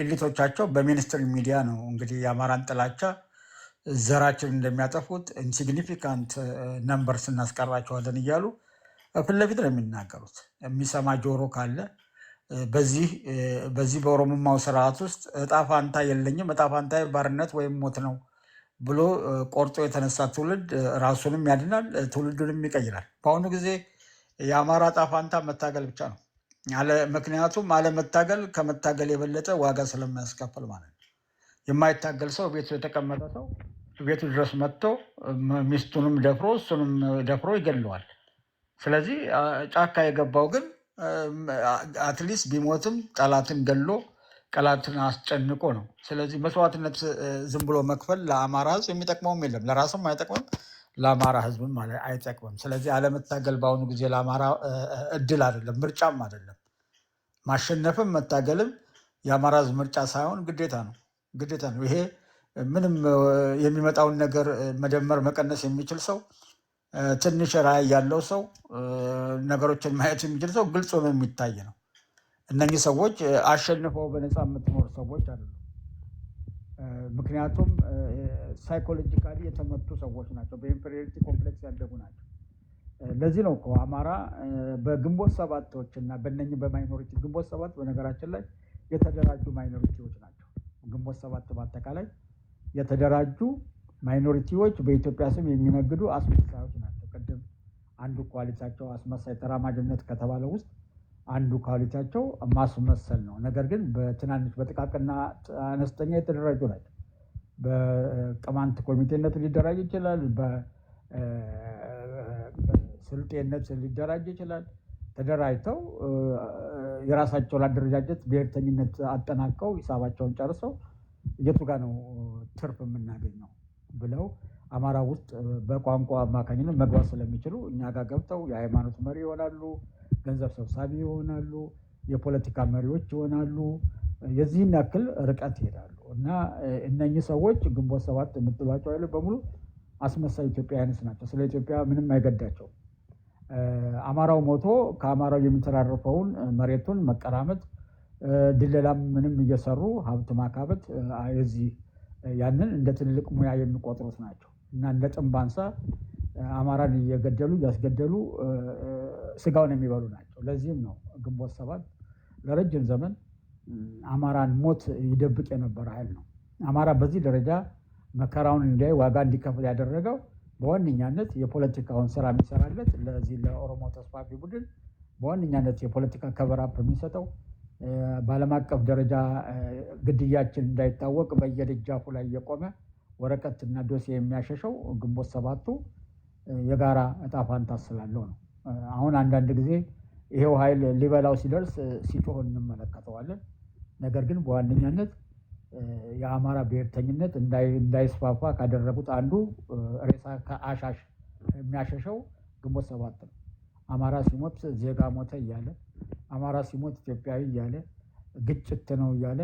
ኤሊቶቻቸው በሚኒስትሪ ሚዲያ ነው እንግዲህ የአማራን ጥላቻ ዘራችን እንደሚያጠፉት ኢንሲግኒፊካንት ነምበርስ እናስቀራቸዋለን እያሉ ፊት ለፊት ነው የሚናገሩት። የሚሰማ ጆሮ ካለ በዚህ በኦሮሞማው ስርዓት ውስጥ እጣ ፋንታ የለኝም፣ እጣ ፋንታ ባርነት ወይም ሞት ነው ብሎ ቆርጦ የተነሳ ትውልድ ራሱንም ያድናል፣ ትውልዱንም ይቀይራል። በአሁኑ ጊዜ የአማራ እጣ ፋንታ መታገል ብቻ ነው። ምክንያቱም አለመታገል ከመታገል የበለጠ ዋጋ ስለማያስከፍል ማለት ነው። የማይታገል ሰው ቤቱ የተቀመጠ ሰው ቤቱ ድረስ መጥቶ ሚስቱንም ደፍሮ እሱንም ደፍሮ ይገለዋል። ስለዚህ ጫካ የገባው ግን አትሊስት ቢሞትም ጠላትን ገሎ ጠላትን አስጨንቆ ነው። ስለዚህ መስዋዕትነት ዝም ብሎ መክፈል ለአማራ ሕዝብ የሚጠቅመውም የለም፣ ለራሱም አይጠቅምም፣ ለአማራ ሕዝብም አይጠቅምም። ስለዚህ አለመታገል በአሁኑ ጊዜ ለአማራ እድል አይደለም፣ ምርጫም አይደለም። ማሸነፍም መታገልም የአማራ ሕዝብ ምርጫ ሳይሆን ግዴታ ነው፣ ግዴታ ነው። ይሄ ምንም የሚመጣውን ነገር መደመር መቀነስ የሚችል ሰው ትንሽ ራዕይ ያለው ሰው ነገሮችን ማየት የሚችል ሰው ግልጽ ሆኖ የሚታይ ነው። እነኚህ ሰዎች አሸንፈው በነፃ የምትኖር ሰዎች አይደሉም። ምክንያቱም ሳይኮሎጂካሊ የተመቱ ሰዎች ናቸው። በኢንፌሪዮሪቲ ኮምፕሌክስ ያደጉ ናቸው። ለዚህ ነው እኮ አማራ በግንቦት ሰባቶች እና በእነኚህ በማይኖሪቲ ግንቦት ሰባት በነገራችን ላይ የተደራጁ ማይኖሪቲዎች ናቸው። ግንቦት ሰባት በአጠቃላይ የተደራጁ ማይኖሪቲዎች በኢትዮጵያ ስም የሚነግዱ አስመሳዮች ናቸው። ቅድም አንዱ ኳሊቲያቸው አስመሳይ ተራማጅነት ከተባለ ውስጥ አንዱ ኳሊቲያቸው ማስመሰል ነው። ነገር ግን በትናንሽ በጥቃቅና አነስተኛ የተደራጁ ናቸው። በቅማንት ኮሚቴነት ሊደራጅ ይችላል። በስልጤነት ሊደራጅ ይችላል። ተደራጅተው የራሳቸውን አደረጃጀት ብሔርተኝነት አጠናቀው ሂሳባቸውን ጨርሰው የቱ ጋ ነው ትርፍ የምናገኘው ብለው አማራ ውስጥ በቋንቋ አማካኝነት መግባት ስለሚችሉ እኛ ጋር ገብተው የሃይማኖት መሪ ይሆናሉ፣ ገንዘብ ሰብሳቢ ይሆናሉ፣ የፖለቲካ መሪዎች ይሆናሉ። የዚህን ያክል ርቀት ይሄዳሉ እና እነኚህ ሰዎች ግንቦት ሰባት የምትሏቸው ኃይሎች በሙሉ አስመሳይ ኢትዮጵያውያንስ ናቸው። ስለ ኢትዮጵያ ምንም አይገዳቸውም። አማራው ሞቶ ከአማራው የሚተራረፈውን መሬቱን መቀራመት፣ ድለላም ምንም እየሰሩ ሀብት ማካበት የዚህ ያንን እንደ ትልቅ ሙያ የሚቆጥሩት ናቸው እና እንደ ጥንባንሳ አማራን እየገደሉ እያስገደሉ ስጋውን የሚበሉ ናቸው። ለዚህም ነው ግንቦት ሰባት ለረጅም ዘመን አማራን ሞት ይደብቅ የነበረ ኃይል ነው። አማራ በዚህ ደረጃ መከራውን እንዲያይ ዋጋ እንዲከፍል ያደረገው በዋነኛነት የፖለቲካውን ስራ የሚሰራለት ለዚህ ለኦሮሞ ተስፋፊ ቡድን በዋነኛነት የፖለቲካ ከበራፕ የሚሰጠው በዓለም አቀፍ ደረጃ ግድያችን እንዳይታወቅ በየደጃፉ ላይ የቆመ ወረቀትና ዶሴ የሚያሸሸው ግንቦት ሰባቱ የጋራ እጣ ፋንታ ስላለው ነው። አሁን አንዳንድ ጊዜ ይሄው ኃይል ሊበላው ሲደርስ ሲጮህ እንመለከተዋለን። ነገር ግን በዋነኛነት የአማራ ብሔርተኝነት እንዳይስፋፋ ካደረጉት አንዱ ሬሳ ከአሻሽ የሚያሸሸው ግንቦት ሰባት ነው። አማራ ሲሞት ዜጋ ሞተ እያለ፣ አማራ ሲሞት ኢትዮጵያዊ እያለ፣ ግጭት ነው እያለ፣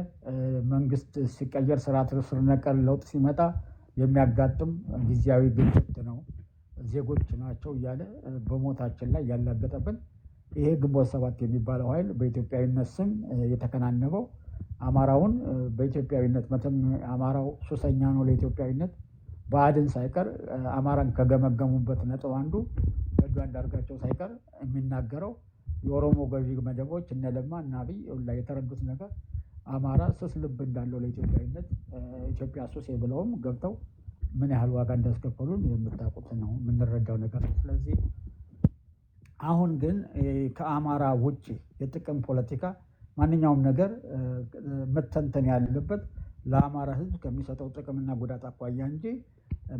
መንግስት ሲቀየር ስርዓት ስር ነቀል ለውጥ ሲመጣ የሚያጋጥም ጊዜያዊ ግጭት ነው፣ ዜጎች ናቸው እያለ በሞታችን ላይ ያላገጠብን ይሄ ግንቦት ሰባት የሚባለው ኃይል በኢትዮጵያዊነት ስም የተከናነበው አማራውን በኢትዮጵያዊነት መተም አማራው ሱሰኛ ነው ለኢትዮጵያዊነት ብአዴን ሳይቀር አማራን ከገመገሙበት ነጥብ አንዱ ገዱ አንዳርጋቸው ሳይቀር የሚናገረው የኦሮሞ ገዢ መደቦች እነ ለማ እና አብይ ላይ የተረዱት ነገር አማራ ስስ ልብ እንዳለው ለኢትዮጵያዊነት ኢትዮጵያ ሱሴ ብለውም ገብተው ምን ያህል ዋጋ እንዳስከፈሉን የምታውቁት ነው የምንረዳው ነገር። ስለዚህ አሁን ግን ከአማራ ውጭ የጥቅም ፖለቲካ ማንኛውም ነገር መተንተን ያለበት ለአማራ ሕዝብ ከሚሰጠው ጥቅምና ጉዳት አኳያ እንጂ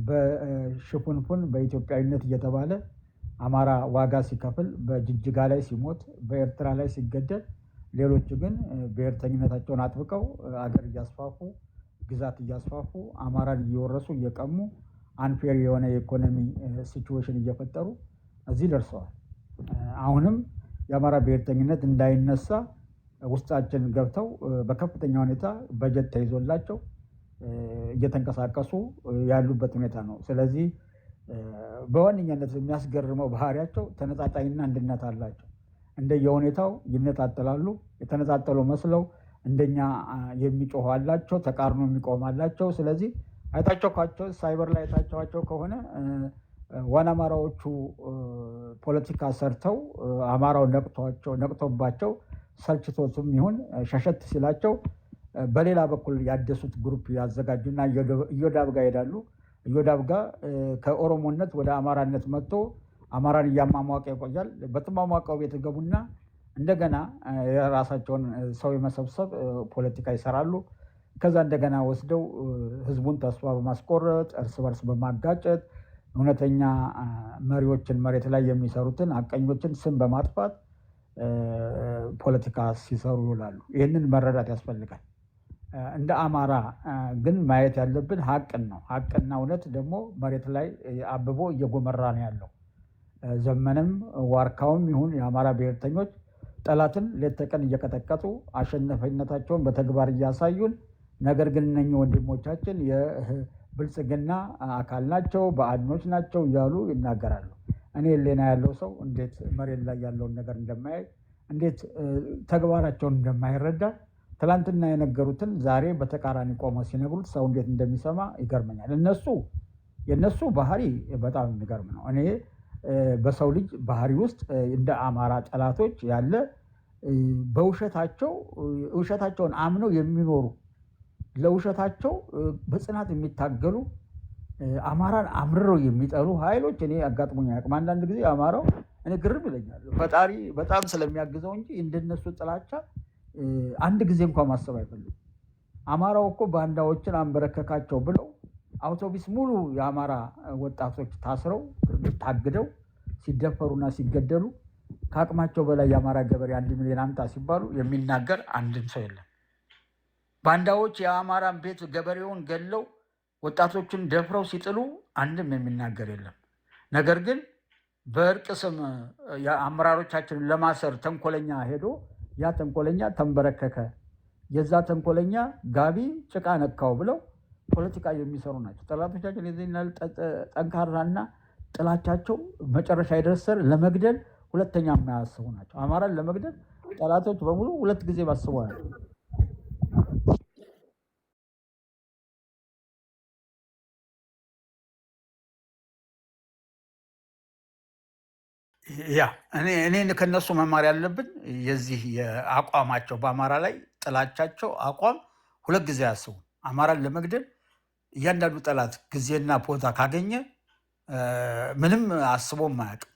በሽፉንፉን በኢትዮጵያዊነት እየተባለ አማራ ዋጋ ሲከፍል በጅጅጋ ላይ ሲሞት፣ በኤርትራ ላይ ሲገደል፣ ሌሎቹ ግን ብሔርተኝነታቸውን አጥብቀው አገር እያስፋፉ ግዛት እያስፋፉ አማራን እየወረሱ እየቀሙ አንፌር የሆነ የኢኮኖሚ ሲቹዌሽን እየፈጠሩ እዚህ ደርሰዋል። አሁንም የአማራ ብሔርተኝነት እንዳይነሳ ውስጣችን ገብተው በከፍተኛ ሁኔታ በጀት ተይዞላቸው እየተንቀሳቀሱ ያሉበት ሁኔታ ነው። ስለዚህ በዋነኛነት የሚያስገርመው ባህሪያቸው ተነጣጣይና አንድነት አላቸው። እንደየሁኔታው ይነጣጠላሉ። የተነጣጠሉ መስለው እንደኛ የሚጮሁ አላቸው፣ ተቃርኖ የሚቆም አላቸው። ስለዚህ አይታችኋቸው ሳይበር ላይ አይታችኋቸው ከሆነ ዋና አማራዎቹ ፖለቲካ ሰርተው አማራው ነቅቶባቸው ሰልችቶትም ይሁን ሸሸት ሲላቸው በሌላ በኩል ያደሱት ግሩፕ ያዘጋጁና እዮዳብ ጋር ይሄዳሉ። እዮዳብ ጋር ከኦሮሞነት ወደ አማራነት መጥቶ አማራን እያሟሟቀ ይቆያል። በተሟሟቀው ቤት ገቡና እንደገና የራሳቸውን ሰው የመሰብሰብ ፖለቲካ ይሰራሉ። ከዛ እንደገና ወስደው ህዝቡን ተስፋ በማስቆረጥ እርስ በርስ በማጋጨት እውነተኛ መሪዎችን መሬት ላይ የሚሰሩትን አቀኞችን ስም በማጥፋት ፖለቲካ ሲሰሩ ይውላሉ። ይህንን መረዳት ያስፈልጋል። እንደ አማራ ግን ማየት ያለብን ሀቅን ነው። ሀቅና እውነት ደግሞ መሬት ላይ አብቦ እየጎመራ ነው ያለው። ዘመንም ዋርካውም ይሁን የአማራ ብሔርተኞች ጠላትን ሌት ተቀን እየቀጠቀጡ አሸናፊነታቸውን በተግባር እያሳዩን፣ ነገር ግን እነኚህ ወንድሞቻችን የብልጽግና አካል ናቸው፣ ብአዴኖች ናቸው እያሉ ይናገራሉ። እኔ ሌና ያለው ሰው እንዴት መሬት ላይ ያለውን ነገር እንደማያይ እንዴት ተግባራቸውን እንደማይረዳ ትላንትና የነገሩትን ዛሬ በተቃራኒ ቆመው ሲነግሩት ሰው እንዴት እንደሚሰማ ይገርመኛል። የነሱ ባህሪ በጣም የሚገርም ነው። እኔ በሰው ልጅ ባህሪ ውስጥ እንደ አማራ ጠላቶች ያለ ውሸታቸውን አምነው የሚኖሩ ለውሸታቸው በጽናት የሚታገሉ አማራን አምርረው የሚጠሉ ኃይሎች እኔ አጋጥሞኝ አያውቅም። አንዳንድ ጊዜ አማራው እኔ ግርም ይለኛል። ፈጣሪ በጣም ስለሚያግዘው እንጂ እንደነሱ ጥላቻ አንድ ጊዜ እንኳን ማሰብ አይፈልግም። አማራው እኮ ባንዳዎችን አንበረከካቸው ብለው አውቶቡስ ሙሉ የአማራ ወጣቶች ታስረው ታግደው ሲደፈሩና ሲገደሉ ከአቅማቸው በላይ የአማራ ገበሬ 1 ሚሊዮን አምጣ ሲባሉ የሚናገር አንድም ሰው የለም። ባንዳዎች የአማራን ቤት ገበሬውን ገለው ወጣቶችን ደፍረው ሲጥሉ አንድም የሚናገር የለም። ነገር ግን በእርቅ ስም የአመራሮቻችንን ለማሰር ተንኮለኛ ሄዶ ያ ተንኮለኛ ተንበረከከ፣ የዛ ተንኮለኛ ጋቢ ጭቃ ነካው ብለው ፖለቲካ የሚሰሩ ናቸው። ጠላቶቻችን የዚህን ጠንካራና ጥላቻቸው መጨረሻ የደረሰ ለመግደል ሁለተኛ የማያስቡ ናቸው። አማራን ለመግደል ጠላቶች በሙሉ 2 ጊዜ ባስበዋል። ያ እኔ ከነሱ መማር ያለብን የዚህ የአቋማቸው በአማራ ላይ ጥላቻቸው አቋም ሁለት ጊዜ አያስቡ። አማራን ለመግደል እያንዳንዱ ጠላት ጊዜና ቦታ ካገኘ ምንም አስቦም አያውቅም።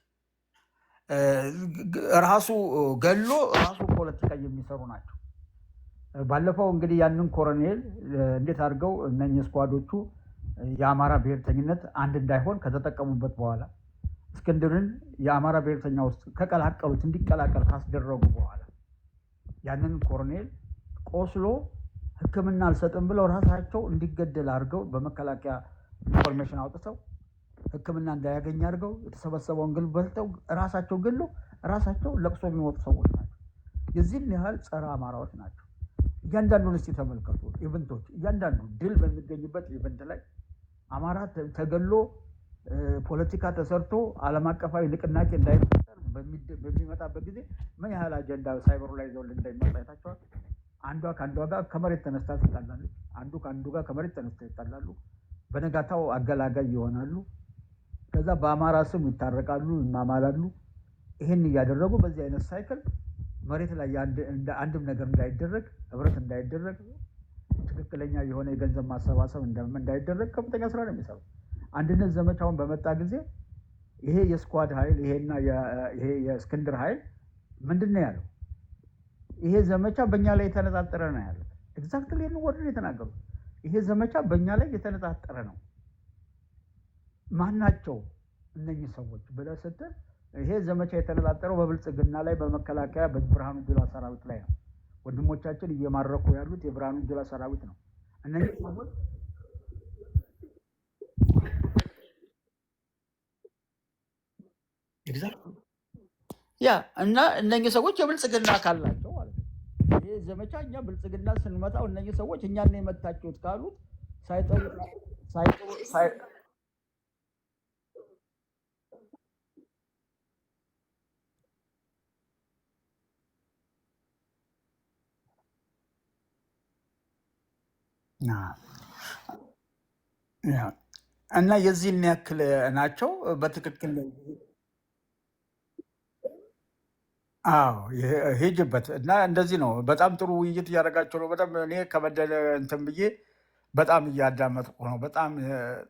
ራሱ ገሎ ራሱ ፖለቲካ የሚሰሩ ናቸው። ባለፈው እንግዲህ ያንን ኮሎኔል እንዴት አድርገው እነኝህ ስኳዶቹ የአማራ ብሔርተኝነት አንድ እንዳይሆን ከተጠቀሙበት በኋላ እስክንድርን የአማራ ብሔርተኛ ውስጥ ከቀላቀሉት እንዲቀላቀል ካስደረጉ በኋላ ያንን ኮሎኔል ቆስሎ ሕክምና አልሰጥም ብለው ራሳቸው እንዲገደል አድርገው በመከላከያ ኢንፎርሜሽን አውጥተው ሕክምና እንዳያገኝ አድርገው የተሰበሰበውን ግል በልተው ራሳቸው ገለው ራሳቸው ለቅሶ የሚወጡ ሰዎች ናቸው። የዚህን ያህል ጸረ አማራዎች ናቸው። እያንዳንዱን እስቲ ተመልከቱ። ኢቨንቶች እያንዳንዱ ድል በሚገኝበት ኢቨንት ላይ አማራ ተገሎ ፖለቲካ ተሰርቶ ዓለም አቀፋዊ ንቅናቄ እንዳይፈጠር በሚመጣበት ጊዜ ምን ያህል አጀንዳ ሳይበሩ ላይ ይዘውልን እንዳይመጣ አይታችኋል። አንዷ ከአንዷ ጋር ከመሬት ተነስታ ትጣላለች። አንዱ ከአንዱ ጋር ከመሬት ተነስታ ይጣላሉ። በነጋታው አገላጋይ ይሆናሉ። ከዛ በአማራ ስም ይታረቃሉ፣ ይማማላሉ። ይህን እያደረጉ በዚህ አይነት ሳይክል መሬት ላይ አንድም ነገር እንዳይደረግ፣ ህብረት እንዳይደረግ፣ ትክክለኛ የሆነ የገንዘብ ማሰባሰብ እንዳይደረግ ከፍተኛ ስራ ነው የሚሰሩ። አንድነት ዘመቻውን በመጣ ጊዜ ይሄ የስኳድ ኃይል ይሄ የእስክንድር ኃይል ምንድን ነው ያለው? ይሄ ዘመቻ በእኛ ላይ የተነጣጠረ ነው ያለው። ኤግዛክትሊ ይህን ወርድ የተናገሩት ይሄ ዘመቻ በእኛ ላይ የተነጣጠረ ነው። ማናቸው እነኚህ ሰዎች ብለህ ስትል ይሄ ዘመቻ የተነጣጠረው በብልጽግና ላይ በመከላከያ በብርሃኑ ጁላ ሰራዊት ላይ ነው። ወንድሞቻችን እየማረኩ ያሉት የብርሃኑ ጁላ ሰራዊት ነው። እነኚህ ሰዎች ያ እና እነኚህ ሰዎች የብልጽግና አካል ናቸው ማለት ነው። ይህ ዘመቻ እኛ ብልጽግና ስንመጣው እነኚህ ሰዎች እኛን የመታችሁት ካሉት ሳይጠሩ እና የዚህን ያክል ናቸው በትክክል። አዎ ሄጅበት እና እንደዚህ ነው። በጣም ጥሩ ውይይት እያደረጋቸው ነው። በጣም እኔ ከበደለ እንትን ብዬ በጣም እያዳመጥኩ ነው። በጣም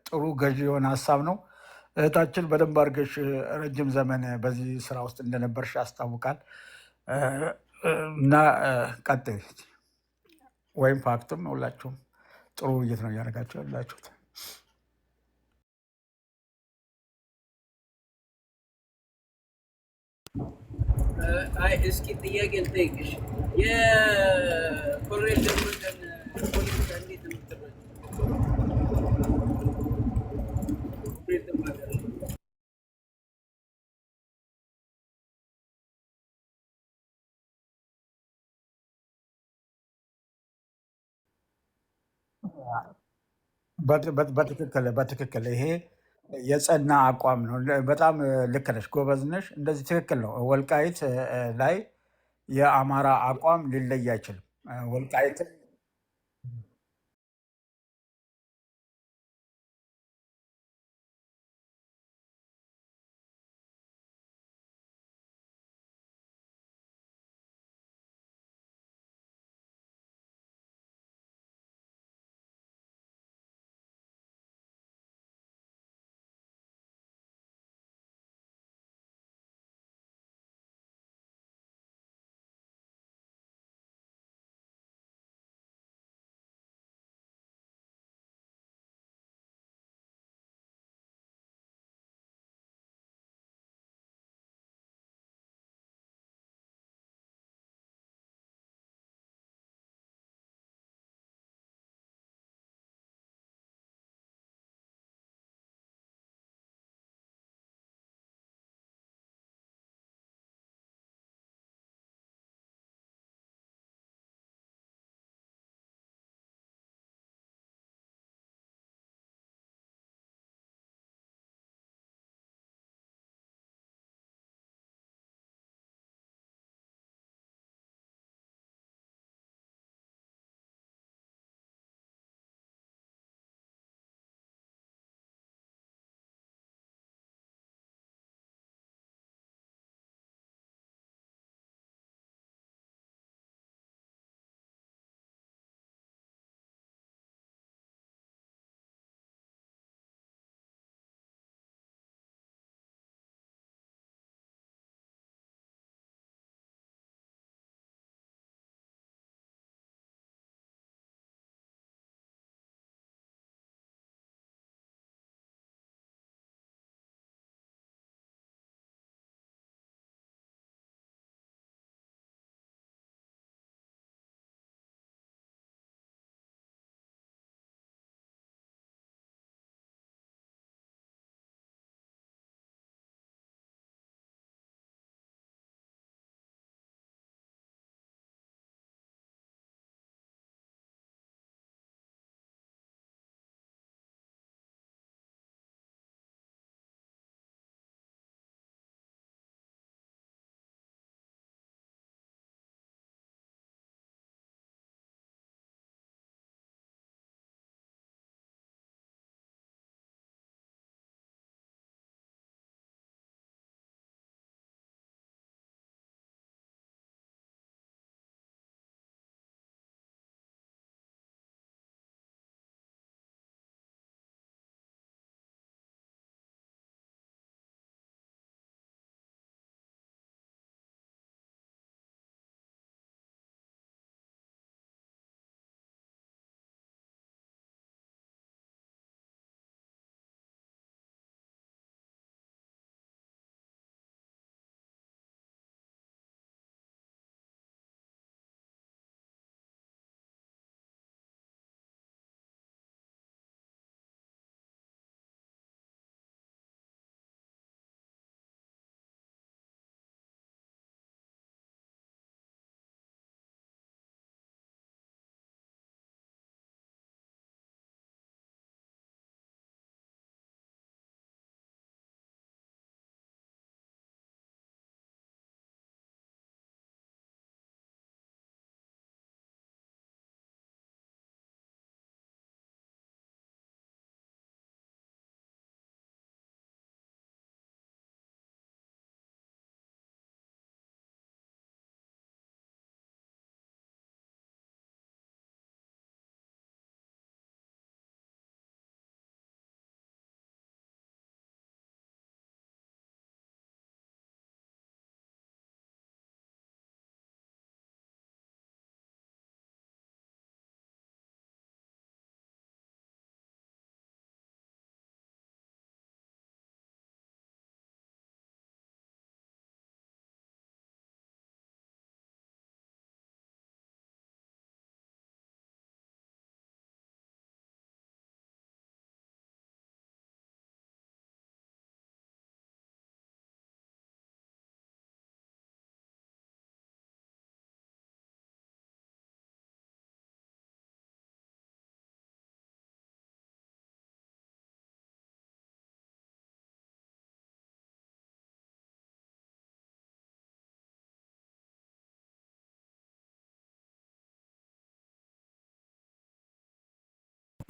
ጥሩ ገዢ የሆነ ሀሳብ ነው። እህታችን በደንብ አድርገሽ ረጅም ዘመን በዚህ ስራ ውስጥ እንደነበርሽ ያስታውቃል። እና ቀጥይ ወይም ፋክትም ሁላችሁም ጥሩ ውይይት ነው እያደረጋቸው ያላችሁት። እስኪ ጥያቄ ልጠይቅሽ። የኮሎኔል ደመቀን ፖለቲካ እንዴት ነው የምትረጂው? ኮሎኔል ደመቀ በትክክል ይሄ የጸና አቋም ነው። በጣም ልክ ነሽ፣ ጎበዝ ነሽ። እንደዚህ ትክክል ነው። ወልቃይት ላይ የአማራ አቋም ሊለይ አይችልም። ወልቃይት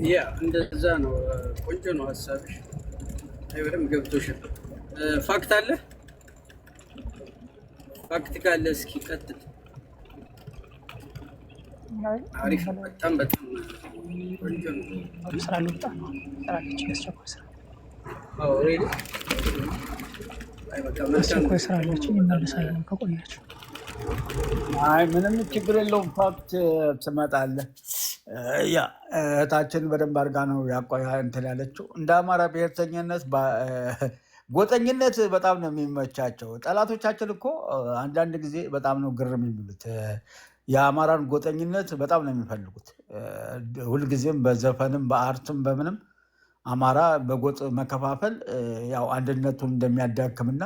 ያ እንደዛ ነው። ቆንጆ ነው ሀሳብሽ። አይ በደምብ ገብቶሻል። ፋክት አለ። ፋክት ካለ እስኪ ቀጥል። አሪፍ። በጣም በጣም ቆንጆ ነው። ስራ ልውጣ ስራለች ያስቸኳይ ስራ ኦሬዲ አስቸኳይ ስራ አለች እንመለሳለን ከቆያችሁ። አይ ምንም ችግር የለውም። ፋክት ትመጣለህ። ያ እህታችን በደንብ አድርጋ ነው እንትን ያለችው። እንደ አማራ ብሔርተኝነት ጎጠኝነት በጣም ነው የሚመቻቸው። ጠላቶቻችን እኮ አንዳንድ ጊዜ በጣም ነው ግርም የሚሉት። የአማራን ጎጠኝነት በጣም ነው የሚፈልጉት። ሁልጊዜም በዘፈንም በአርትም በምንም አማራ በጎጥ መከፋፈል ያው አንድነቱን እንደሚያዳክምና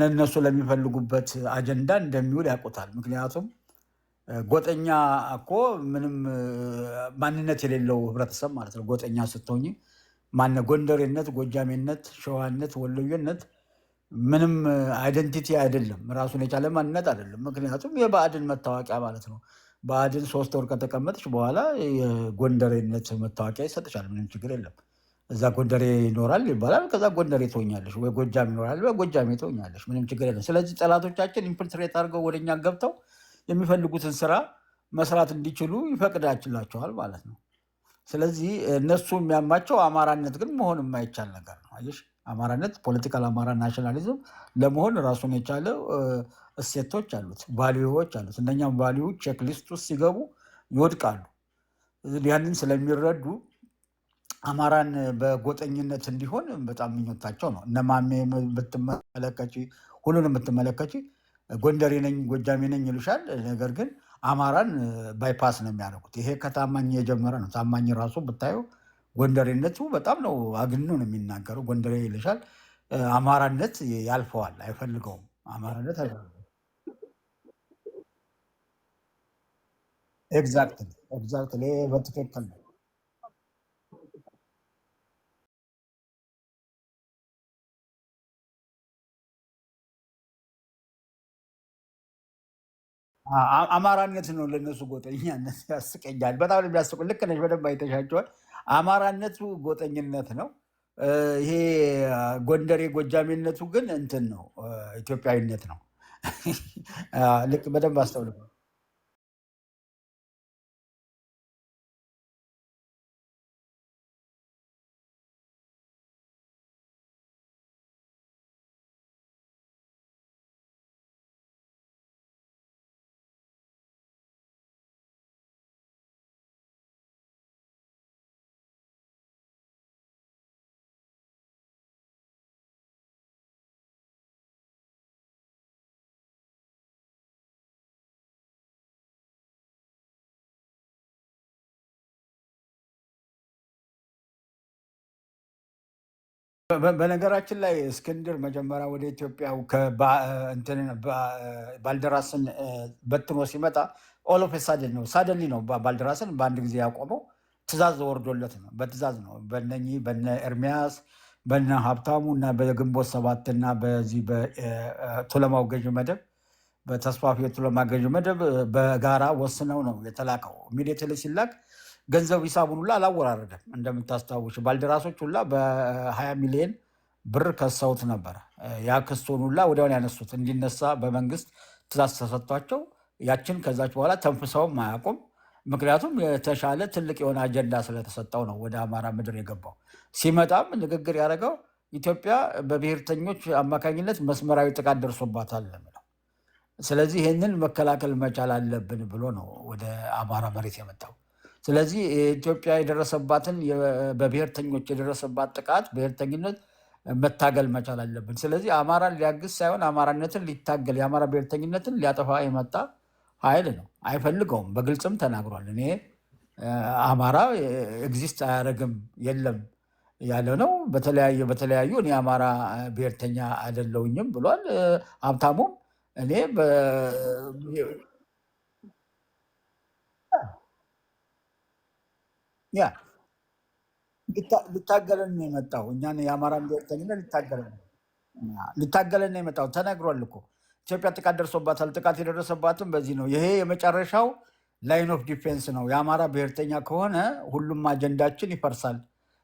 እነሱ ለሚፈልጉበት አጀንዳ እንደሚውል ያውቁታል። ምክንያቱም ጎጠኛ እኮ ምንም ማንነት የሌለው ህብረተሰብ ማለት ነው። ጎጠኛ ስትሆኝ ጎንደሬነት፣ ጎጃሜነት፣ ሸዋነት፣ ወሎዬነት ምንም አይደንቲቲ አይደለም፣ ራሱን የቻለ ማንነት አይደለም። ምክንያቱም የብአዴን መታወቂያ ማለት ነው። ብአዴን 3 ወር ከተቀመጥሽ በኋላ የጎንደሬነት መታወቂያ ይሰጥሻል። ምንም ችግር የለም። እዛ ጎንደሬ ይኖራል ይባላል። ከዛ ጎንደሬ ትሆኛለሽ፣ ወይ ጎጃም ይኖራል በጎጃሜ ትሆኛለሽ። ምንም ችግር የለም። ስለዚህ ጠላቶቻችን ኢንፍልትሬት አድርገው ወደኛ ገብተው የሚፈልጉትን ስራ መስራት እንዲችሉ ይፈቅዳችላቸዋል ማለት ነው። ስለዚህ እነሱ የሚያማቸው አማራነት ግን መሆን የማይቻል ነገር ነው። አየሽ፣ አማራነት ፖለቲካል አማራ ናሽናሊዝም ለመሆን ራሱን የቻለ እሴቶች አሉት፣ ቫሊዩዎች አሉት። እነኛም ቫሊዩዎች ቼክሊስት ውስጥ ሲገቡ ይወድቃሉ። ያንን ስለሚረዱ አማራን በጎጠኝነት እንዲሆን በጣም ምኞታቸው ነው። እነማሜ ብትመለከቺ፣ ሁሉንም ብትመለከቺ ጎንደሬ ነኝ ጎጃሜ ነኝ ይሉሻል። ነገር ግን አማራን ባይፓስ ነው የሚያደርጉት። ይሄ ከታማኝ የጀመረ ነው። ታማኝ ራሱ ብታየው ጎንደሬነቱ በጣም ነው አግኖ ነው የሚናገረው። ጎንደሬ ይልሻል። አማራነት ያልፈዋል፣ አይፈልገውም። አማራነት ኤግዛክትሊ በትክክል ነው። አማራነት ነው ለነሱ ጎጠኛነት። ያስቀኛል። በጣም ነው የሚያስቁ። ልክ ነሽ፣ በደንብ አይተሻቸዋል። አማራነቱ ጎጠኝነት ነው። ይሄ ጎንደሬ ጎጃሜነቱ ግን እንትን ነው፣ ኢትዮጵያዊነት ነው። ልክ በደንብ አስተውል። በነገራችን ላይ እስክንድር መጀመሪያ ወደ ኢትዮጵያ ባልደራስን በትኖ ሲመጣ ኦሎፍ ሳደን ነው ሳደንሊ ነው ባልደራስን በአንድ ጊዜ ያቆመው። ትእዛዝ ወርዶለት ነው። በትእዛዝ ነው። በነ ኤርሚያስ በነ ሀብታሙ እና በግንቦት 7 እና በዚህ በቱለማው ገዥ መደብ በተስፋፊ የቱለማ ገዥ መደብ በጋራ ወስነው ነው የተላከው። ኢሚዲየትሊ ሲላክ ገንዘብ ሂሳቡን ሁላ አላወራረደም። እንደምታስታውሽ ባልደራሶች ሁላ በ20 ሚሊዮን ብር ከሰውት ነበረ። ያ ክስቶን ሁላ ወዲያውን ያነሱት እንዲነሳ በመንግስት ትእዛዝ ተሰጥቷቸው ያችን ከዛች በኋላ ተንፍሰውም አያውቁም። ምክንያቱም የተሻለ ትልቅ የሆነ አጀንዳ ስለተሰጠው ነው ወደ አማራ ምድር የገባው። ሲመጣም ንግግር ያደረገው ኢትዮጵያ በብሔርተኞች አማካኝነት መስመራዊ ጥቃት ደርሶባታል ነው። ስለዚህ ይህንን መከላከል መቻል አለብን ብሎ ነው ወደ አማራ መሬት የመጣው። ስለዚህ ኢትዮጵያ የደረሰባትን በብሔርተኞች የደረሰባት ጥቃት ብሔርተኝነት መታገል መቻል አለብን። ስለዚህ አማራን ሊያግዝ ሳይሆን አማራነትን ሊታገል የአማራ ብሔርተኝነትን ሊያጠፋ የመጣ ኃይል ነው። አይፈልገውም። በግልጽም ተናግሯል። እኔ አማራ ኤግዚስት አያደርግም የለም ያለ ነው። በተለያዩ እኔ አማራ ብሔርተኛ አይደለሁኝም ብሏል። ሀብታሙም እኔ ያ ሊታገለን ነው የመጣው። እኛን የአማራን ብሔርተኝነት ሊታገለን ነው የመጣው። ተነግሯል እኮ ኢትዮጵያ ጥቃት ደርሶባታል። ጥቃት የደረሰባትም በዚህ ነው። ይሄ የመጨረሻው ላይን ኦፍ ዲፌንስ ነው። የአማራ ብሔርተኛ ከሆነ ሁሉም አጀንዳችን ይፈርሳል።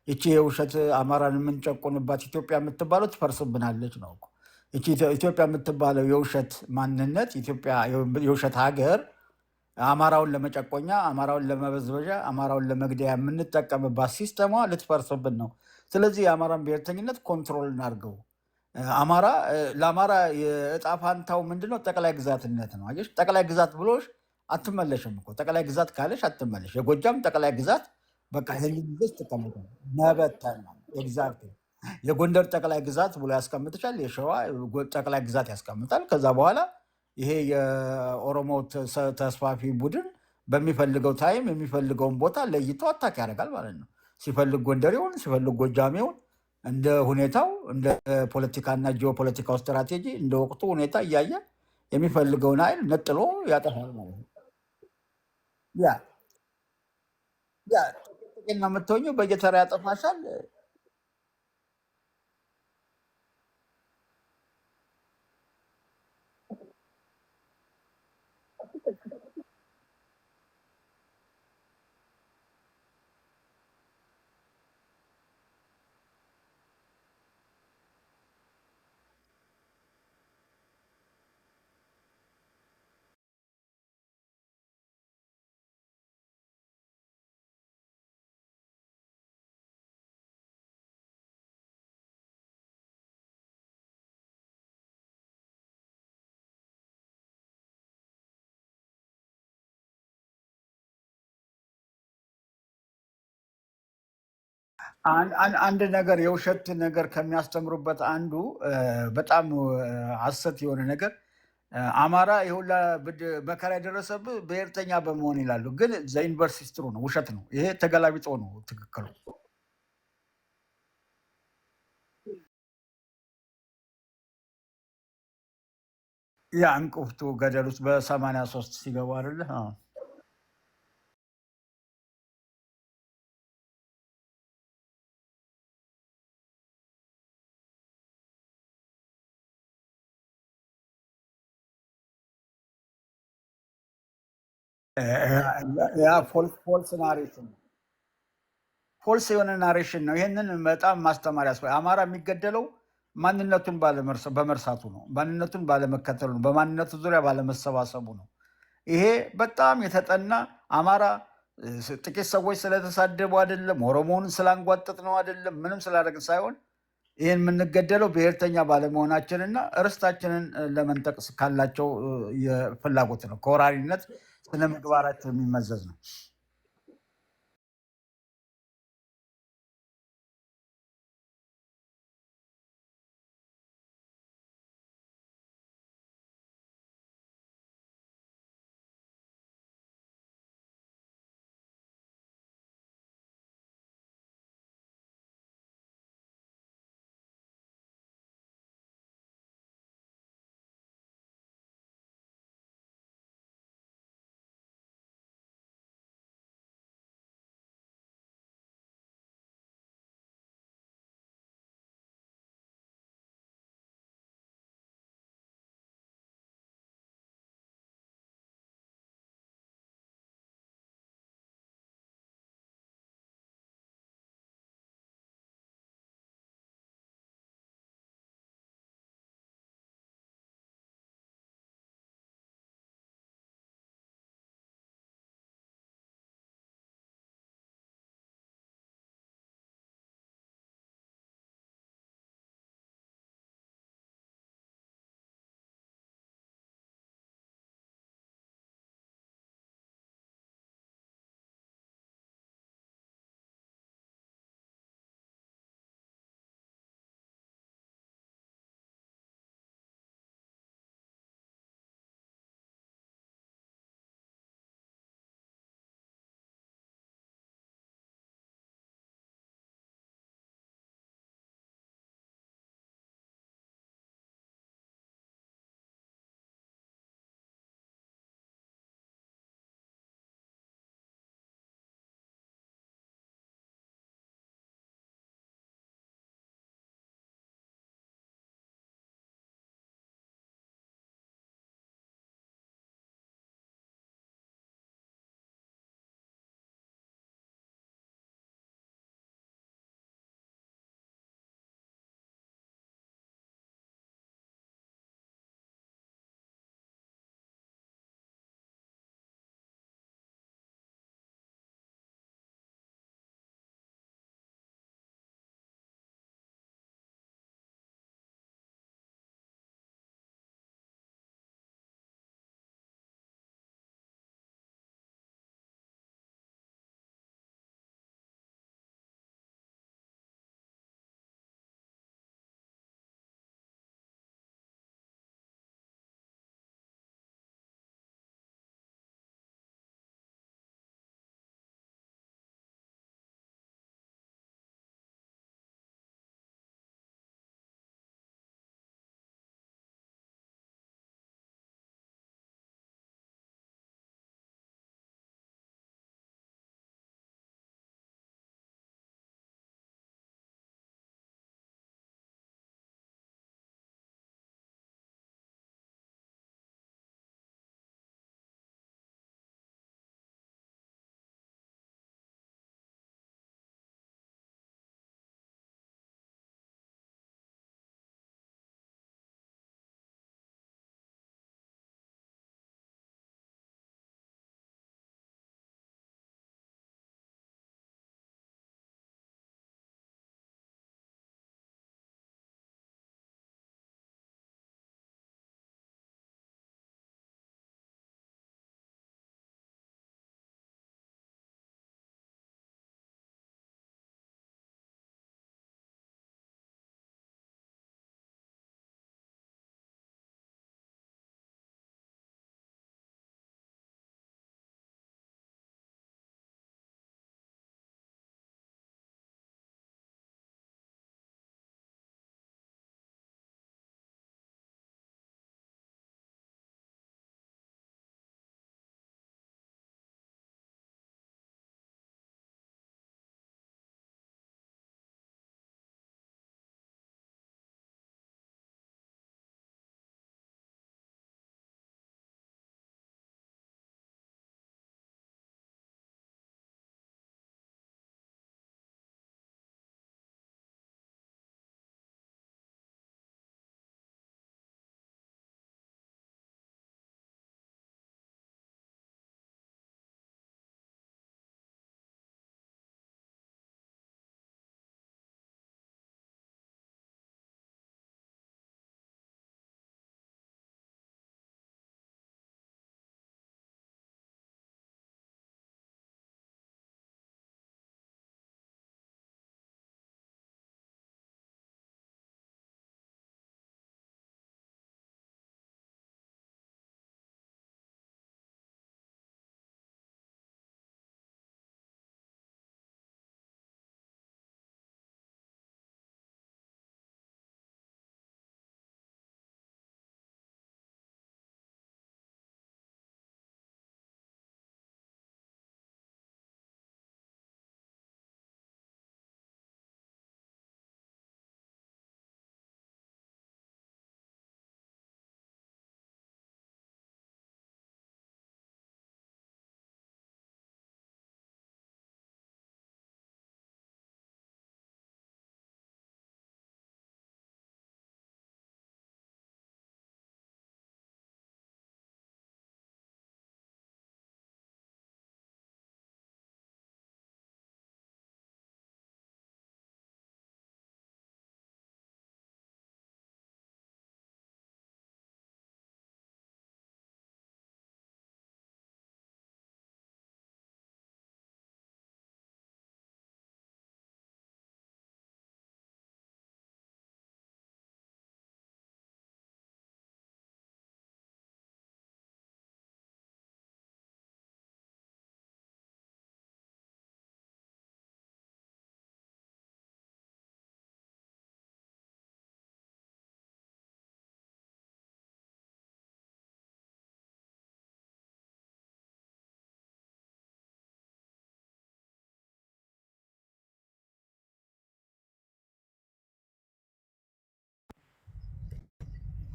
እቺ የውሸት አማራን የምንጨቁንባት ኢትዮጵያ የምትባለው ትፈርስብናለች ነው እኮ። እቺ ኢትዮጵያ የምትባለው የውሸት ማንነት ኢትዮጵያ የውሸት ሀገር አማራውን ለመጨቆኛ፣ አማራውን ለመበዝበዣ፣ አማራውን ለመግደያ የምንጠቀምባት ሲስተሟ ልትፈርስብን ነው። ስለዚህ የአማራን ብሔርተኝነት ኮንትሮል እናድርገው። ለአማራ የእጣ ፋንታው ምንድነው? ጠቅላይ ግዛትነት ነው። አየሽ፣ ጠቅላይ ግዛት ብሎሽ አትመለሽም እኮ። ጠቅላይ ግዛት ካለሽ አትመለሽ። የጎጃም ጠቅላይ ግዛት በቃ ይህን ጊዜ ስትቀመጠ መበተን ነው። ኤግዛክት። የጎንደር ጠቅላይ ግዛት ብሎ ያስቀምጥሻል። የሸዋ ጠቅላይ ግዛት ያስቀምጣል። ከዛ በኋላ ይሄ የኦሮሞ ተስፋፊ ቡድን በሚፈልገው ታይም የሚፈልገውን ቦታ ለይቶ አታክ ያደርጋል ማለት ነው። ሲፈልግ ጎንደሬውን፣ ሲፈልግ ጎጃሜውን እንደ ሁኔታው እንደ ፖለቲካና ጂኦፖለቲካው ስትራቴጂ እንደ ወቅቱ ሁኔታ እያየ የሚፈልገውን ኃይል ነጥሎ ያጠፋል ማለት ነው። ያ ያ ጥቂት ነው የምትሆኘው፣ በየተራ ያጠፋሻል። አንድ ነገር የውሸት ነገር ከሚያስተምሩበት አንዱ በጣም ሐሰት የሆነ ነገር አማራ የሁላ መከራ የደረሰብህ ብሔርተኛ በመሆን ይላሉ። ግን ዘዩኒቨርሲቲ ትሩ ነው፣ ውሸት ነው። ይሄ ተገላቢጦ ነው ትክክሉ። ያ እንቁፍቱ ገደል ውስጥ በ83 ሲገቡ አይደለ? ያ ፎልስ ናሬሽን ነው። ፎልስ የሆነ ናሬሽን ነው። ይህንን በጣም ማስተማር ያስፈልጋል። አማራ የሚገደለው ማንነቱን በመርሳቱ ነው። ማንነቱን ባለመከተሉ ነው። በማንነቱ ዙሪያ ባለመሰባሰቡ ነው። ይሄ በጣም የተጠና አማራ ጥቂት ሰዎች ስለተሳደቡ አይደለም፣ ኦሮሞውን ስላንጓጠጥ ነው አይደለም፣ ምንም ስላደረግን ሳይሆን ይህን የምንገደለው ብሔርተኛ ባለመሆናችንና እርስታችንን ለመንጠቅ ካላቸው ፍላጎት ነው። ከወራሪነት ስነ ምግባራቸው የሚመዘዝ ነው።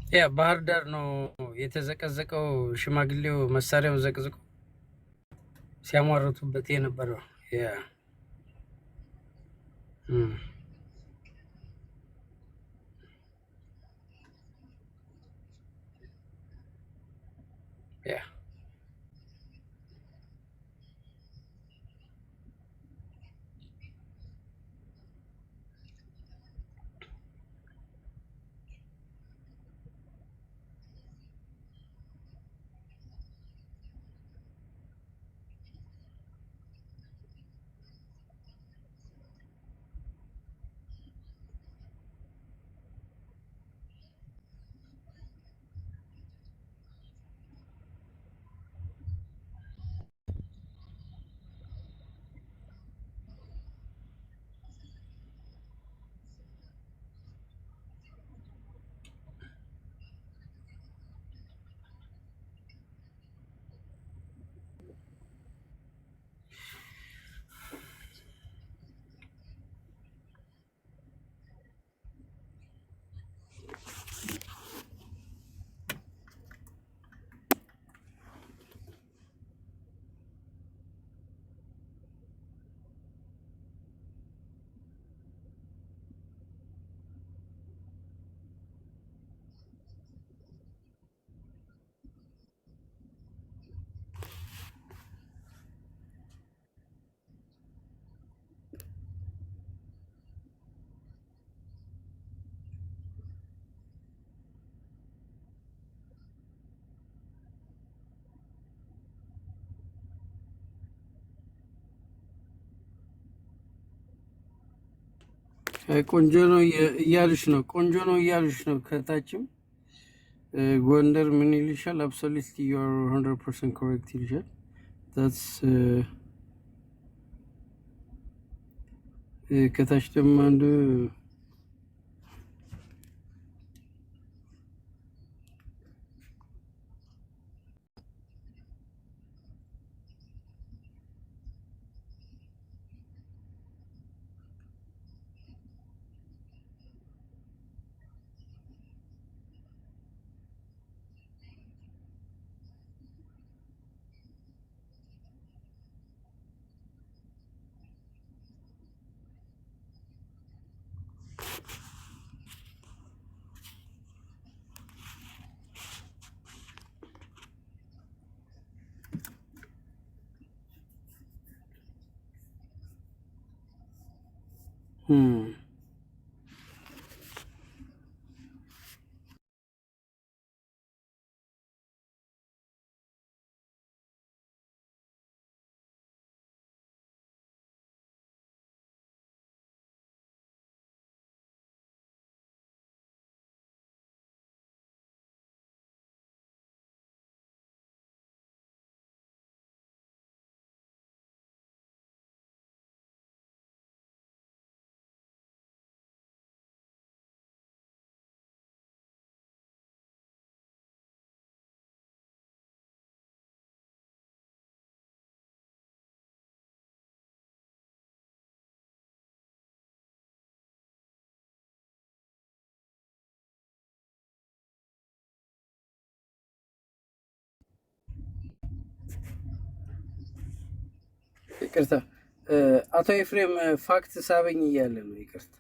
ያ ባህር ዳር ነው የተዘቀዘቀው። ሽማግሌው መሳሪያውን ዘቅዝቆ ሲያሟርቱበት የነበረው ያ ያ ቆንጆ ነው እያሉሽ ነው። ቆንጆ ነው እያሉሽ ነው። ከታችም ጎንደር ምን ይልሻል? አብሶሉትሊ ዩ አር 100% ኮሬክት ይልሻል። ታትስ ከታች ደግሞ አንዱ ይቅርታ አቶ ኤፍሬም ፋክት ሳበኝ እያለ ነው። ይቅርታ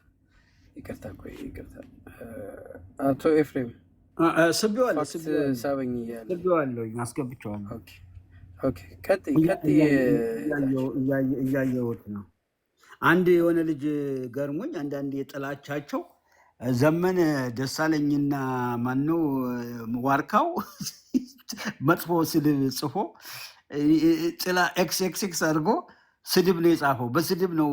አቶ ኤፍሬም ሳበኝ እያለ አስገብቼዋለሁ። እያየሁት ነው። አንድ የሆነ ልጅ ገርሞኝ አንዳንድ የጥላቻቸው ዘመነ ደሳለኝና ማነው ዋርካው መጥፎ ስድብ ጽፎ ጥላ ኤክስ አድርጎ ስድብ ነው የጻፈው። በስድብ ነው